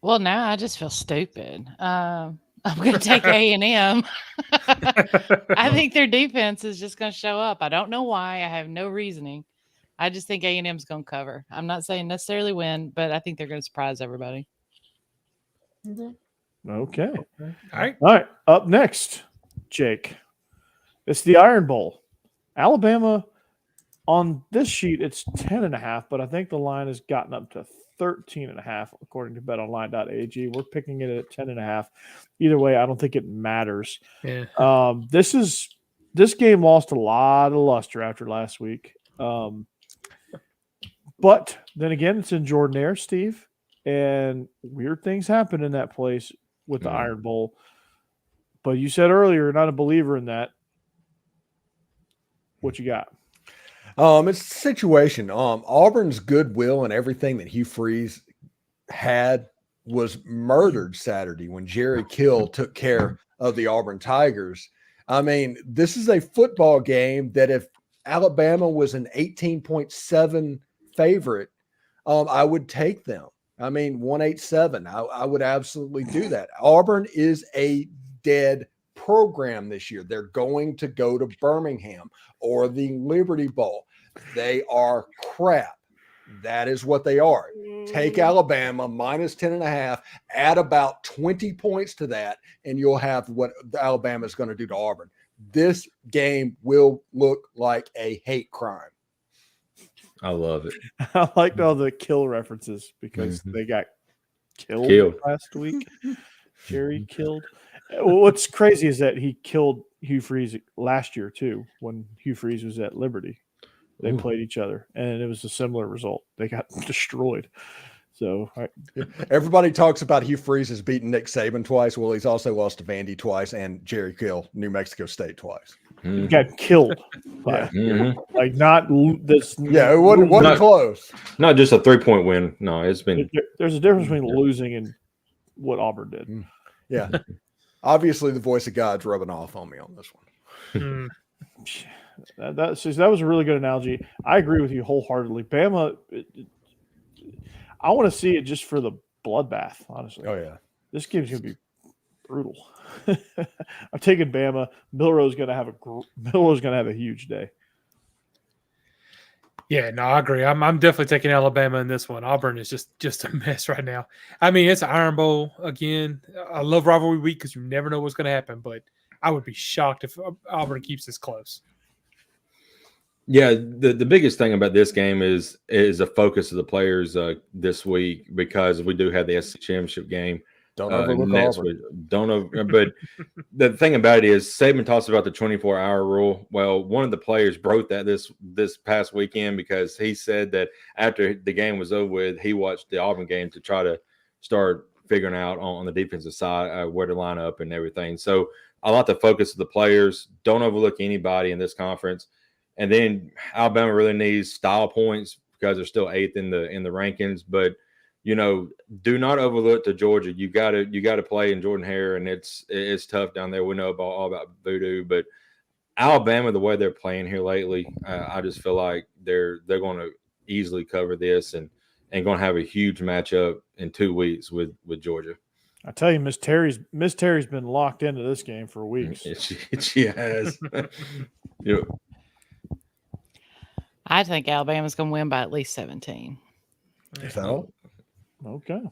Well, now I just feel stupid. I'm going to take A&M. I think their defense is just going to show up. I don't know why. I have no reasoning. I just think A&M is going to cover. I'm not saying necessarily win, but I think they're going to surprise everybody. Okay. All right. Up next, Jake. It's the Iron Bowl. Alabama, on this sheet, it's 10.5, but I think the line has gotten up to 13.5, according to betonline.ag. We're picking it at 10.5. Either way, I don't think it matters. Yeah. This game lost a lot of luster after last week. But then again, it's in Jordan Air, Steve, and weird things happen in that place with the Iron Bowl. But you said earlier you're not a believer in that. What you got? It's a situation. Auburn's goodwill and everything that Hugh Freeze had was murdered Saturday when Jerry Kill took care of the Auburn Tigers. I mean, this is a football game that if Alabama was an 18.7 favorite, I would take them. I mean, 187. I would absolutely do that. Auburn is a dead program this year. They're going to go to Birmingham or the Liberty Bowl. They are crap. That is what they are. Take Alabama minus 10.5, add about 20 points to that, and you'll have what Alabama is going to do to Auburn. This game will look like a hate crime. I love it. I liked all the kill references because they got killed last week. Jerry killed. What's crazy is that he killed Hugh Freeze last year too, when Hugh Freeze was at Liberty. They played each other, and it was a similar result. They got destroyed. So everybody talks about Hugh Freeze has beaten Nick Saban twice. Well, he's also lost to Vandy twice and Jerry Kill, New Mexico State twice. He got killed. Like not this. Yeah, it wasn't close. Not just a 3-point win. No, it's been. There's a difference between losing and what Auburn did. Yeah. Obviously, the voice of God's rubbing off on me on this one. that was a really good analogy. I agree with you wholeheartely. Bama, I want to see it just for the bloodbath, honestly. Oh yeah. This game's going to be brutal. I'm taking Bama. Milroe's going to have a huge day. Yeah, no, I agree. I'm definitely taking Alabama in this one. Auburn is just a mess right now. I mean, it's an Iron Bowl again. I love rivalry week because you never know what's going to happen, but I would be shocked if Auburn keeps this close. Yeah, the biggest thing about this game is the focus of the players this week, because we do have the SEC championship game. Don't overlook next Auburn. week. But the thing about it is, Saban talks about the 24-hour rule. Well, one of the players broke that this past weekend, because he said that after the game was over with, he watched the Auburn game to try to start figuring out on the defensive side where to line up and everything. So I like the focus of the players. Don't overlook anybody in this conference. And then Alabama really needs style points because they're still 8th in the rankings. But do not overlook to Georgia. You got to play in Jordan-Hare, and it's tough down there. We know all about voodoo, but Alabama, the way they're playing here lately, I just feel like they're going to easily cover this and going to have a huge matchup in 2 weeks with Georgia. I tell you, Miss Terry's been locked into this game for weeks. She has. Yeah. I think Alabama's going to win by at least 17. So, okay.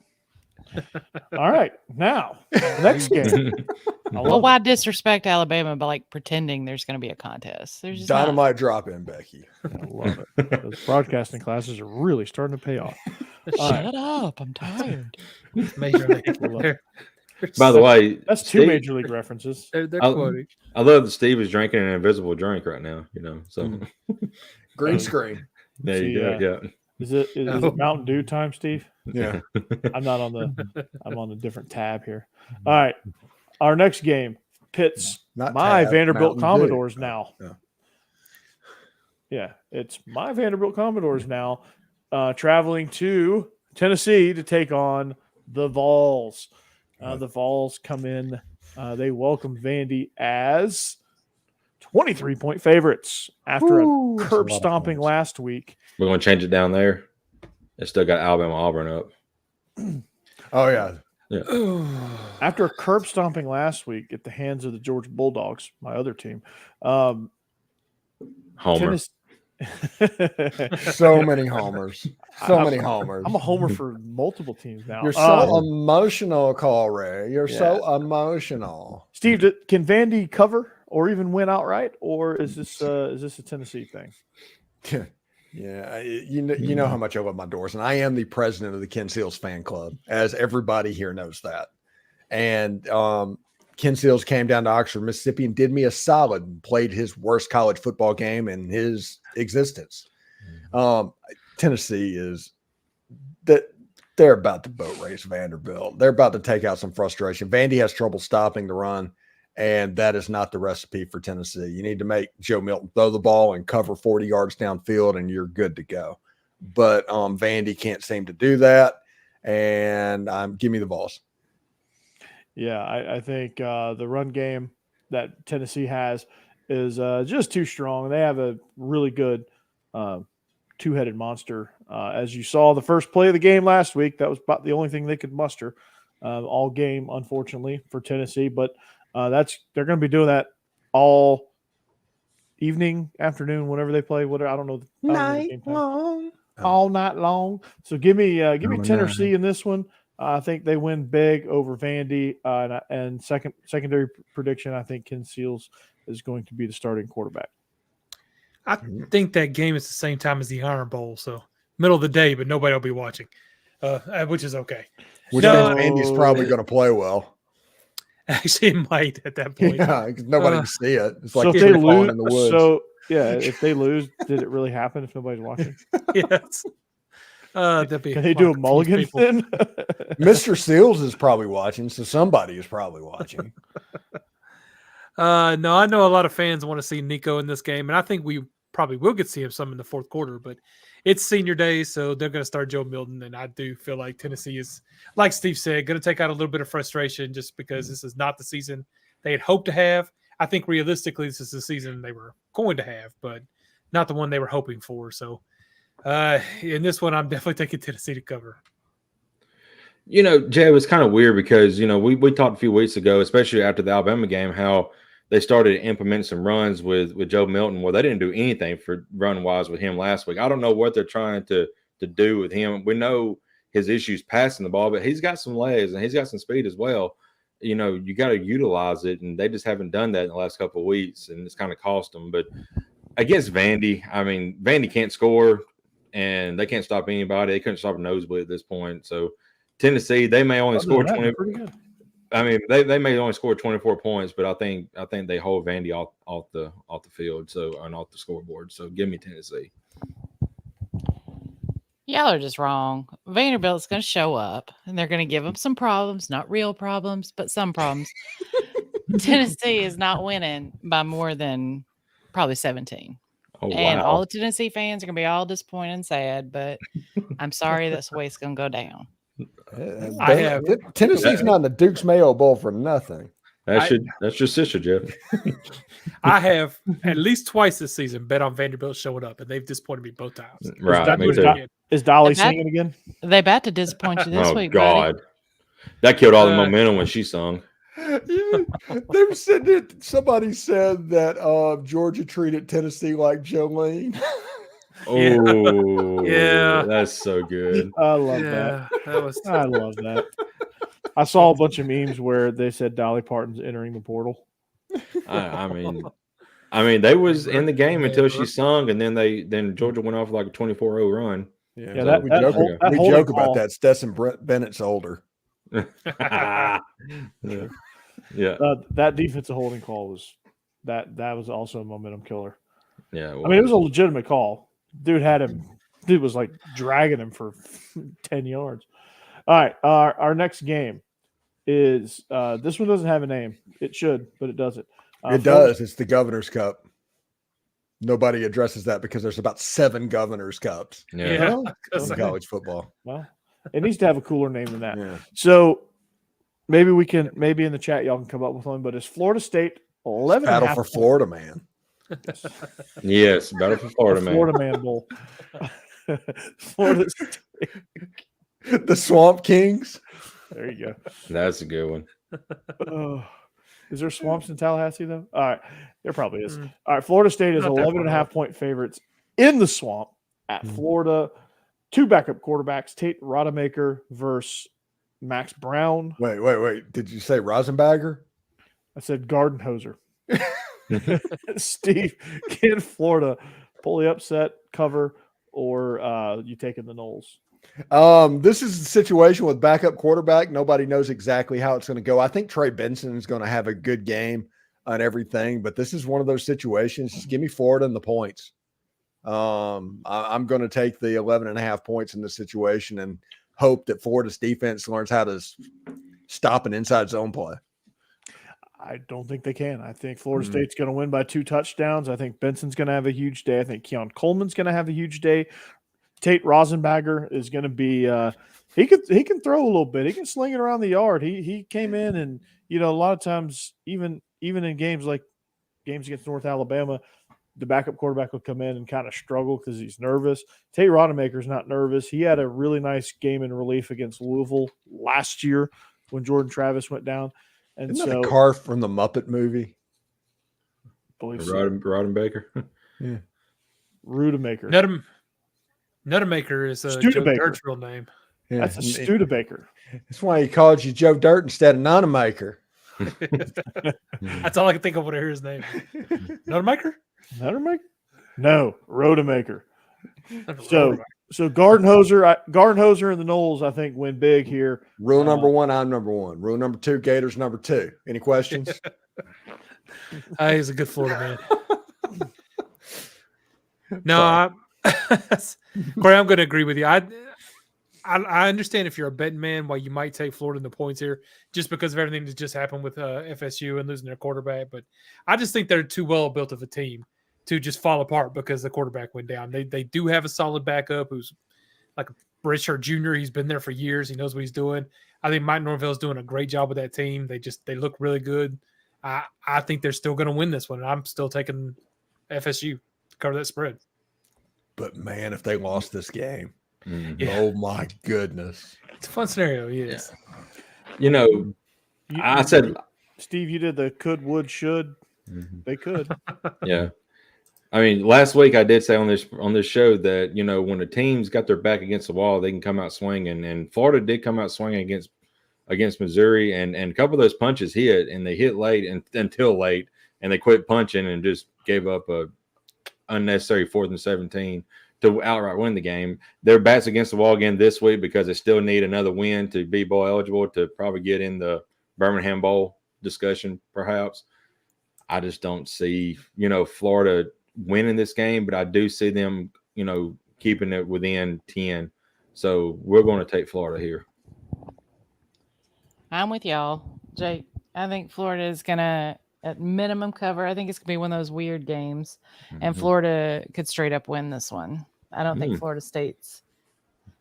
All right. Now, the next game. Well, why disrespect Alabama by like pretending there's going to be a contest? There's just dynamite drop in, Becky. I love it. Those broadcasting classes are really starting to pay off. Shut up. I'm tired. Major league. By the way, That's two Major League references. They're quoting. I love that Steve is drinking an invisible drink right now. So Green screen. there you go. Yeah. Is it Mountain Dew time, Steve? Yeah. I'm on a different tab here. All right. Our next game pits Not my tab, Vanderbilt Mountain Commodores Dew. now. Yeah. Yeah, it's my Vanderbilt Commodores now, traveling to Tennessee to take on the Vols. The Vols come in. They welcome Vandy as 23-point favorites after a curb stomping last week. We're going to change it down there. They still got Alabama Auburn up. Oh, yeah. After a curb stomping last week at the hands of the Georgia Bulldogs, my other team. Homer. So many homers. Many homers. I'm a homer for multiple teams now. You're so emotional, Corey. You're so emotional. Steve, can Vandy cover or even win outright, or is this a Tennessee thing? Yeah, you know how much I love my Doors, and I am the president of the Ken Seals fan club, as everybody here knows that. And Ken Seals came down to Oxford, Mississippi, and did me a solid and played his worst college football game in his existence. Tennessee is that they're about to boat race Vanderbilt. They're about to take out some frustration. Vandy has trouble stopping the run, and that is not the recipe for Tennessee. You need to make Joe Milton throw the ball and cover 40 yards downfield, and you're good to go. But Vandy can't seem to do that, and give me the Vols. Yeah, I think the run game that Tennessee has is just too strong. They have a really good two-headed monster. As you saw the first play of the game last week, that was about the only thing they could muster all game, unfortunately, for Tennessee. But they're going to be doing that all evening, afternoon, whenever they play. Whatever, I don't know. Night long. All night long. So give me Tennessee in this one. I think they win big over Vandy. And secondary prediction, I think Ken Seals is going to be the starting quarterback. I think that game is the same time as the Iron Bowl, so middle of the day, but nobody will be watching, which is okay. Which means Vandy's probably going to play well. Actually, it might at that point. Yeah, because nobody can see it. It's like so if they lose, in the woods. So yeah, if they lose, did it really happen if nobody's watching? Yes. Can they do a mulligan then? Mr. Seals is probably watching, so somebody is probably watching. No, I know a lot of fans want to see Nico in this game, and I think we probably will get to see him some in the fourth quarter, but it's senior day, so they're going to start Joe Milton, and I do feel like Tennessee is, like Steve said, going to take out a little bit of frustration just because this is not the season they had hoped to have. I think realistically, this is the season they were going to have, but not the one they were hoping for. So in this one, I'm definitely taking Tennessee to cover. Jeb, it's kind of weird because, we talked a few weeks ago, especially after the Alabama game, how they started to implement some runs with Joe Milton. Well, they didn't do anything for run-wise with him last week. I don't know what they're trying to do with him. We know his issues passing the ball, but he's got some legs and he's got some speed as well. You got to utilize it, and they just haven't done that in the last couple of weeks, and it's kind of cost them. But against Vandy, Vandy can't score, and they can't stop anybody. They couldn't stop a nosebleed at this point. So Tennessee, they may only score 20. They may only score 24 points, but I think they hold Vandy off the field, and off the scoreboard. So give me Tennessee. Y'all are just wrong. Vanderbilt's going to show up, and they're going to give them some problems, not real problems, but some problems. Tennessee is not winning by more than probably 17. Oh, and wow. all the Tennessee fans are going to be all disappointed and sad, but I'm sorry that's the way it's going to go down. Tennessee's not in the Duke's Mayo Bowl for nothing. That's your sister, Jeff. I have at least twice this season bet on Vanderbilt showing up, and they've disappointed me both times. Right. Me too. Is Dolly singing again? They about to disappoint you this week, God. buddy. That killed all the momentum when she sung. Somebody said that Georgia treated Tennessee like Jolene. Oh, yeah, that's so good. I love that. I love that. I saw a bunch of memes where they said Dolly Parton's entering the portal. I mean, they was in the game until she sung, and then Georgia went off like a 24-0 run. Yeah, we joke about that. Stetson Bennett's older. Yeah. That defensive holding call was that was also a momentum killer. Yeah, it was a legitimate call. Dude was like dragging him for 10 yards. All right, our next game is this one doesn't have a name. It should, but it doesn't. It does. It's the Governor's Cup. Nobody addresses that because there's about 7 Governor's Cups. Yeah. In college football. Well, it needs to have a cooler name than that. Yeah. So maybe in the chat y'all can come up with one. But it's Florida State 11. Battle for Florida, man. Yes, Battle for Florida, man. Florida Man Bowl. Florida State. The Swamp Kings. There you go. That's a good one. Is there swamps in Tallahassee, though? All right. There probably is. All right. Florida State is 11.5-point favorites in the swamp at Florida. 2 backup quarterbacks, Tate Rodemaker versus Max Brown. Wait. Did you say Rosenbagger? I said Gardenhoser. Steve, can Florida pull the upset, cover, or you taking the Noles? This is a situation with backup quarterback. Nobody knows exactly how it's going to go. I think Trey Benson is going to have a good game on everything, but this is one of those situations. Just give me Florida and the points. I'm going to take the 11.5 points in this situation and hope that Florida's defense learns how to stop an inside zone play. I don't think they can. I think Florida State's going to win by 2 touchdowns. I think Benson's going to have a huge day. I think Keon Coleman's going to have a huge day. Tate Rosenbagger is going to be he can throw a little bit. He can sling it around the yard. He came in and a lot of times even in games against North Alabama, the backup quarterback will come in and kind of struggle because he's nervous. Tate Rodemaker's not nervous. He had a really nice game in relief against Louisville last year when Jordan Travis went down. And Isn't that a car from the Muppet movie? Rodemaker. Yeah. Rudemaker. Nutemaker is Joe Dirt's real name. Yeah. That's a Studebaker. That's why he called you Joe Dirt instead of Nutemaker. That's all I can think of when I hear his name. Nutemaker? No, Rodemaker. So Gardenhoser and the Noles, I think, win big here. Rule number 1, I'm number 1. Rule number 2, Gators number 2. Any questions? He's a good Florida man. No, Corey, I'm going to agree with you. I understand if you're a betting man why you might take Florida in the points here, just because of everything that just happened with FSU and losing their quarterback. But I just think they're too well built of a team to just fall apart because the quarterback went down. They do have a solid backup who's like Richard Jr. He's been there for years. He knows what he's doing. I think Mike Norvell's doing a great job with that team. They look really good. I think they're still going to win this one. I'm still taking FSU to cover that spread. But man, if they lost this game, Yeah. oh my goodness. It's a fun scenario. Yes. You know, I said, Steve, you did the could, would, should. They could. yeah. I mean, last week I did say on this show that, you know, when the teams got their back against the wall, they can come out swinging, and Florida did come out swinging against Missouri, and a couple of those punches hit, and they hit late and until late, and they quit punching and just gave up a unnecessary 4th and 17 to outright win the game. Their backs against the wall again this week because they still need another win to be bowl eligible to probably get in the Birmingham Bowl discussion, perhaps. I just don't see, you know, Florida winning this game, but I do see them, you know, keeping it within 10. So we're going to take Florida here. I'm with y'all, Jake. I think Florida is gonna at minimum cover. I think it's gonna be one of those weird games, and Florida could straight up win this one. I don't think Florida State's.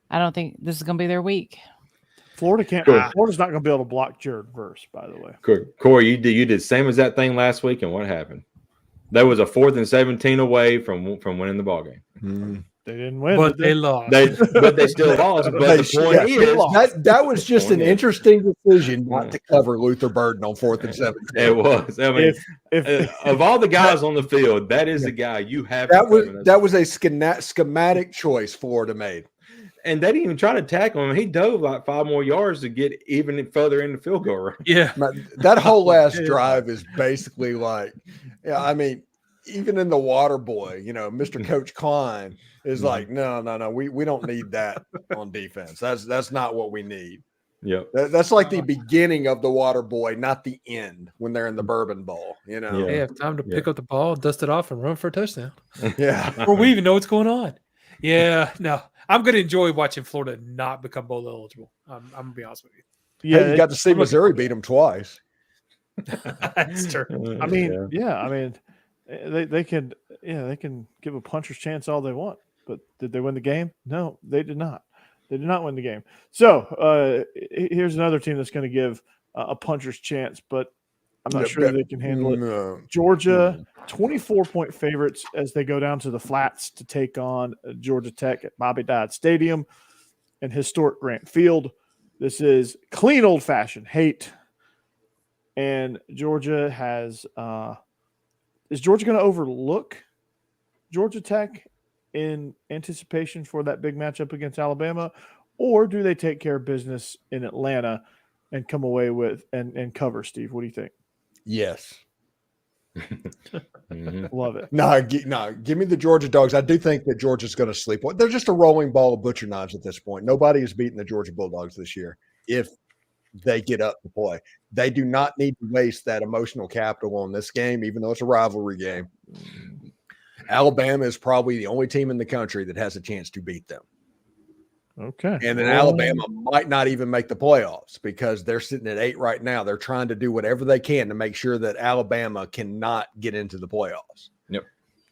I don't think this is gonna be their week. Florida can't. Florida's not gonna be able to block Jared Verse, by the way. Corey, you did the same as that thing last week, and what happened? There was a 4th and 17 away from winning the ball game. They didn't win, but they lost. But they still lost. But the point is, that was just an interesting decision not to cover Luther Burden on 4th and 17. It was. I mean, if of all the guys on the field, that is the guy you have. That was a schematic choice Florida made. And they didn't even try to tackle him. He dove like 5 more yards to get even further in the field goal range. Yeah. That whole last drive is basically like, I mean, even in the Water Boy, you know, Mr. Coach Klein is like, no, we don't need that on defense. That's not what we need. Yep. That's like the beginning of the Water Boy, not the end when they're in the Bourbon Bowl, you know. They have time to pick up the ball, dust it off, and run for a touchdown. Yeah. Or we even know what's going on. Yeah, no. I'm going to enjoy watching Florida not become bowl eligible. I'm going to be honest with you. Yeah, hey, you got to see Missouri beat them twice. That's true. I mean, I mean, they can give a puncher's chance all they want, but did they win the game? No, they did not. They did not win the game. So here's another team that's going to give a puncher's chance, but I'm not sure they can handle it. Georgia, 24-point favorites as they go down to the flats to take on Georgia Tech at Bobby Dodd Stadium and historic Grant Field. This is clean old-fashioned hate. And Georgia has is Georgia going to overlook Georgia Tech in anticipation for that big matchup against Alabama, or do they take care of business in Atlanta and come away with and cover? Steve, what do you think? Yes. Love it. No, give me the Georgia Dogs. I do think that Georgia's going to sleep. They're just a rolling ball of butcher knives at this point. Nobody has beaten the Georgia Bulldogs this year if they get up to play. They do not need to waste that emotional capital on this game, even though it's a rivalry game. Alabama is probably the only team in the country that has a chance to beat them. Okay. And then Alabama might not even make the playoffs because they're sitting at 8 right now. They're trying to do whatever they can to make sure that Alabama cannot get into the playoffs. Yep.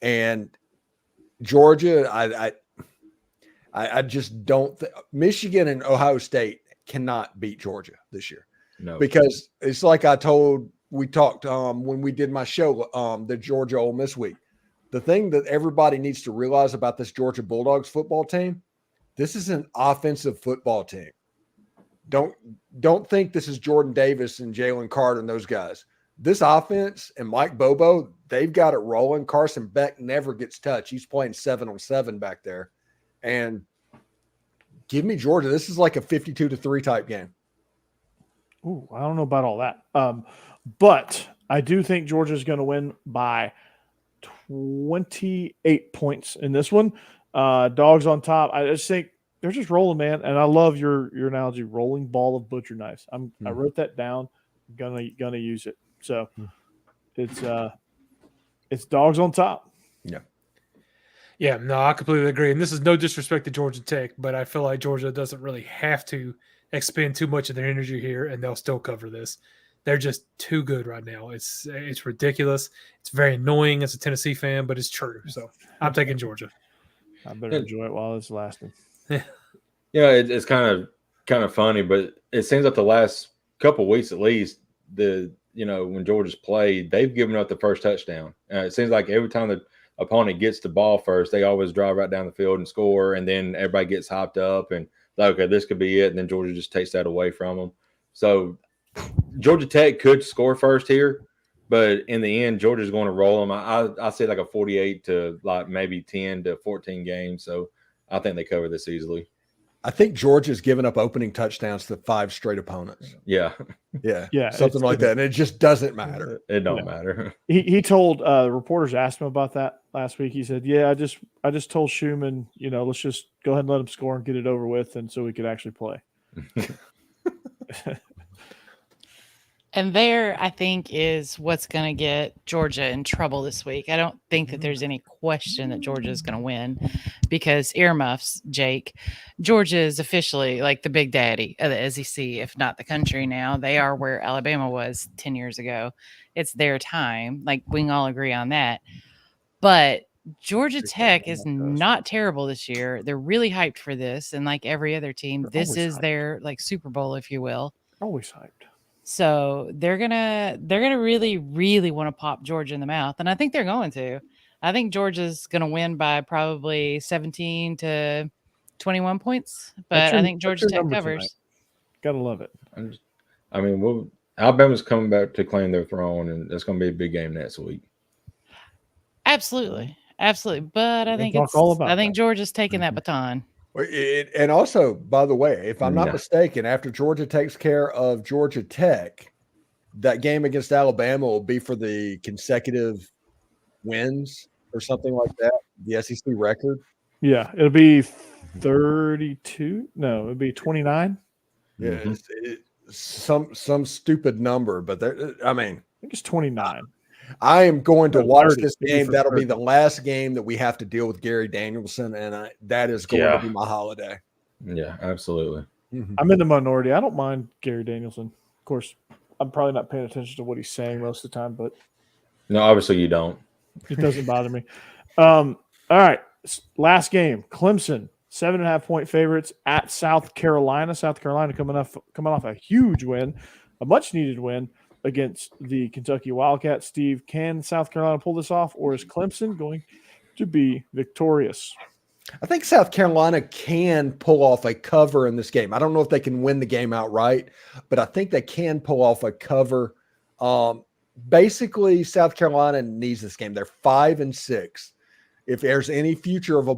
And Georgia, I just don't Michigan and Ohio State cannot beat Georgia this year. No. Because it's like we talked when we did my show, the Georgia Ole Miss week. The thing that everybody needs to realize about this Georgia Bulldogs football team, this is an offensive football team. Don't think this is Jordan Davis and Jalen Carter and those guys. This offense and Mike Bobo, they've got it rolling. Carson Beck never gets touched. He's playing 7-on-7 back there. And give me Georgia. This is like a 52-3 type game. Ooh, I don't know about all that. But I do think Georgia's going to win by 28 points in this one. Dogs on top. I just think they're just rolling, man. And I love your analogy, rolling ball of butcher knives. I wrote that down. Gonna use it. So it's dogs on top. Yeah. Yeah, no, I completely agree. And this is no disrespect to Georgia Tech, but I feel like Georgia doesn't really have to expend too much of their energy here, and they'll still cover this. They're just too good right now. It's ridiculous. It's very annoying as a Tennessee fan, but it's true. So I'm taking Georgia. I better enjoy it while it's lasting. Yeah, it's kind of funny, but it seems like the last couple of weeks at least, when Georgia's played, they've given up the first touchdown. It seems like every time the opponent gets the ball first, they always drive right down the field and score, and then everybody gets hyped up and okay, this could be it, and then Georgia just takes that away from them. So Georgia Tech could score first here, but in the end, Georgia's going to roll them. I say like a 48 to like maybe 10 to 14 game. So I think they cover this easily. I think Georgia's given up opening touchdowns to 5 straight opponents. Yeah. Something like that. And it just doesn't matter. It don't matter. He told reporters asked him about that last week. He said, "Yeah, I just told Schumann, let's just go ahead and let him score and get it over with, and so we could actually play." And there, I think, is what's going to get Georgia in trouble this week. I don't think that there's any question that Georgia is going to win because earmuffs, Jake. Georgia is officially like the big daddy of the SEC, if not the country now. They are where Alabama was 10 years ago. It's their time. Like, we can all agree on that. But Georgia Tech is not terrible this year. They're really hyped for this. And like every other team, this is their like Super Bowl, if you will. Always hyped. So they're gonna really, really want to pop Georgia in the mouth, and I think they're going to. I think Georgia's gonna win by probably 17 to 21 points, but I think Georgia Tech covers. Tonight. Gotta love it. Alabama's coming back to claim their throne, and it's going to be a big game next week. Absolutely, but I think Georgia's taking that baton. And also, by the way, if I'm not mistaken, after Georgia takes care of Georgia Tech, that game against Alabama will be for the consecutive wins or something like that, the SEC record. Yeah, it'll be 32. No, it'll be 29. Yeah, it's some stupid number, but I think it's 29. I am going to watch this game. That'll be the last game that we have to deal with Gary Danielson, and that is going to be my holiday. Yeah, absolutely. I'm in the minority. I don't mind Gary Danielson. Of course, I'm probably not paying attention to what he's saying most of the time, but no, obviously you don't. It doesn't bother me. All right, last game. Clemson, 7.5-point favorites at South Carolina. South Carolina coming off a huge win, a much needed win against the Kentucky Wildcats. Steve, can South Carolina pull this off, or is Clemson going to be victorious? I think South Carolina can pull off a cover in this game. I don't know if they can win the game outright, but I think they can pull off a cover. Basically, South Carolina needs this game. They're 5-6. If there's any future of a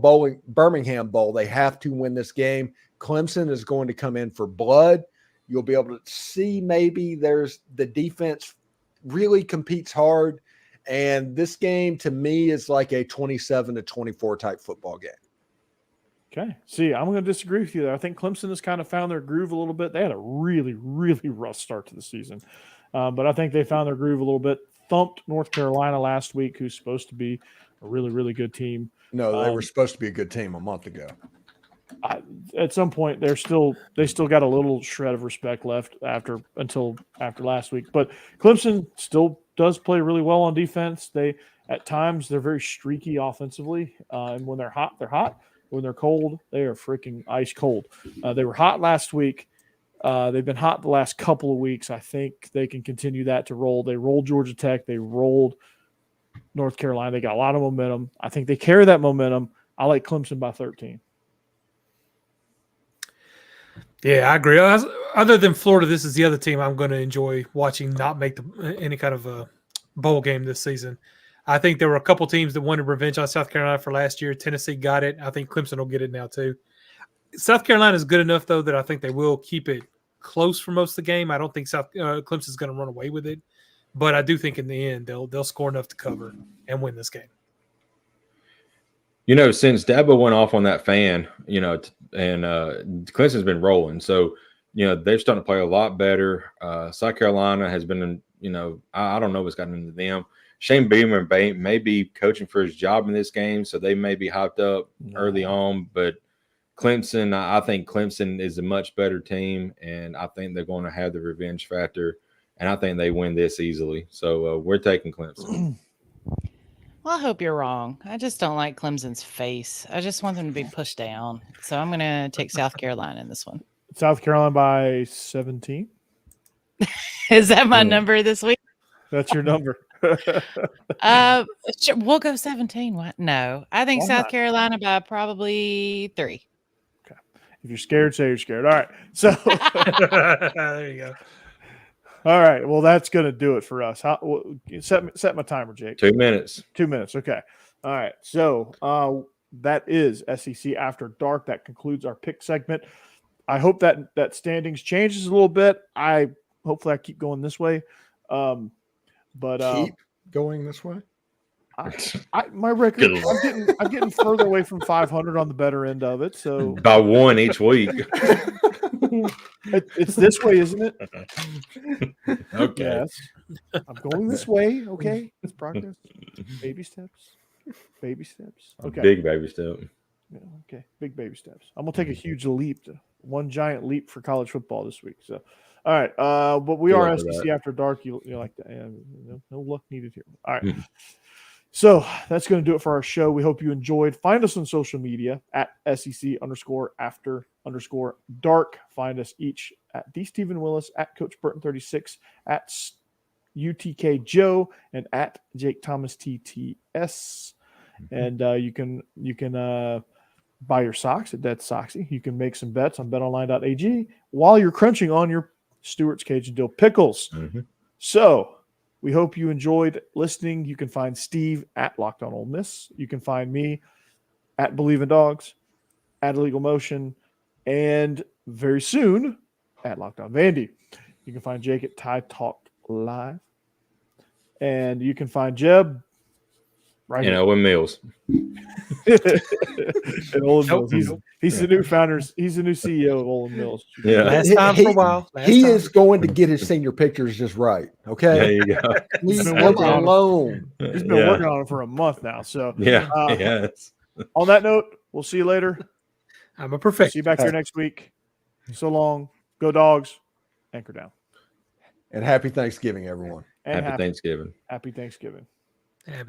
Birmingham Bowl, they have to win this game. Clemson is going to come in for blood. You'll be able to see maybe there's the defense really competes hard. And this game to me is like a 27-24 type football game. Okay. See, I'm going to disagree with you there. I think Clemson has kind of found their groove a little bit. They had a really, really rough start to the season. But I think they found their groove a little bit. Thumped North Carolina last week, who's supposed to be a really, really good team. No, they were supposed to be a good team a month ago. At some point, they still got a little shred of respect left until after last week. But Clemson still does play really well on defense. At times they're very streaky offensively, and when they're hot, they're hot. When they're cold, they are freaking ice cold. They were hot last week. They've been hot the last couple of weeks. I think they can continue that to roll. They rolled Georgia Tech. They rolled North Carolina. They got a lot of momentum. I think they carry that momentum. I like Clemson by 13. Yeah, I agree. Other than Florida, this is the other team I'm going to enjoy watching not make any kind of a bowl game this season. I think there were a couple teams that wanted revenge on South Carolina for last year. Tennessee got it. I think Clemson will get it now too. South Carolina is good enough, though, that I think they will keep it close for most of the game. I don't think Clemson is going to run away with it. But I do think in the end they'll score enough to cover and win this game. Since Dabo went off on that fan, and Clemson's been rolling. So, they're starting to play a lot better. South Carolina has been, I don't know what's gotten into them. Shane Beamer may be coaching for his job in this game, so they may be hyped up early on. But Clemson, I think Clemson is a much better team, and I think they're going to have the revenge factor, and I think they win this easily. So we're taking Clemson. Well, I hope you're wrong. I just don't like Clemson's face. I just want them to be pushed down. So I'm going to take South Carolina in this one. South Carolina by 17. Is that my number this week? That's your number. Sure, we'll go 17. What? No, I think Why South not? Carolina by probably 3. If you're scared, say you're scared. All right. So, There you go. all right. Well, that's going to do it for us. Set my timer, Jake. 2 minutes. 2 minutes. Okay. All right. So that is SEC After Dark. That concludes our pick segment. I hope that standings changes a little bit. Hopefully I keep going this way. But Keep going this way. my record, Good I'm getting further away from 500 on the better end of it. So By 1 each week. it's this way, isn't it? Okay. Yes. I'm going this way. Okay. It's progress. Baby steps. Baby steps. Okay. Big baby step. Yeah, okay. Big baby steps. I'm gonna take a huge leap, one giant leap for college football this week. So, all right. But we Good are luck with SEC that. After Dark. You like that? Yeah, no luck needed here. All right. Hmm. So that's going to do it for our show. We hope you enjoyed. Find us on social media at SEC_After_Dark. Find us each at the Stephen Willis, at Coach Burton 36, at UTK Joe, and at Jake Thomas TTS. And you can buy your socks at DeadSoxy. You can make some bets on betonline.ag while you're crunching on your Stewart's Cajun Dill pickles. Mm-hmm. So we hope you enjoyed listening. You can find Steve at Locked On Ole Miss. You can find me at Bleav In Dawgs, at Illegal Motion, and very soon at Locked On Vandy. You can find Jake at Tide Talk Live. And you can find Jeb right You here. know, with Mills. At Olin Nope. Mills. He's the new founder. He's the new CEO of Olin Mills. Yeah. Last time for a while. He is going to get his senior pictures just right. There Okay. you go. Leave been him working on it. alone. He's been working on it for a month now. So Yeah. Uh, Yes. on that note, we'll see you later. I'm a perfect. See you back here next week. So long. Go Dogs. Anchor down. And happy Thanksgiving, everyone. And Happy Thanksgiving. happy Thanksgiving. Yeah, but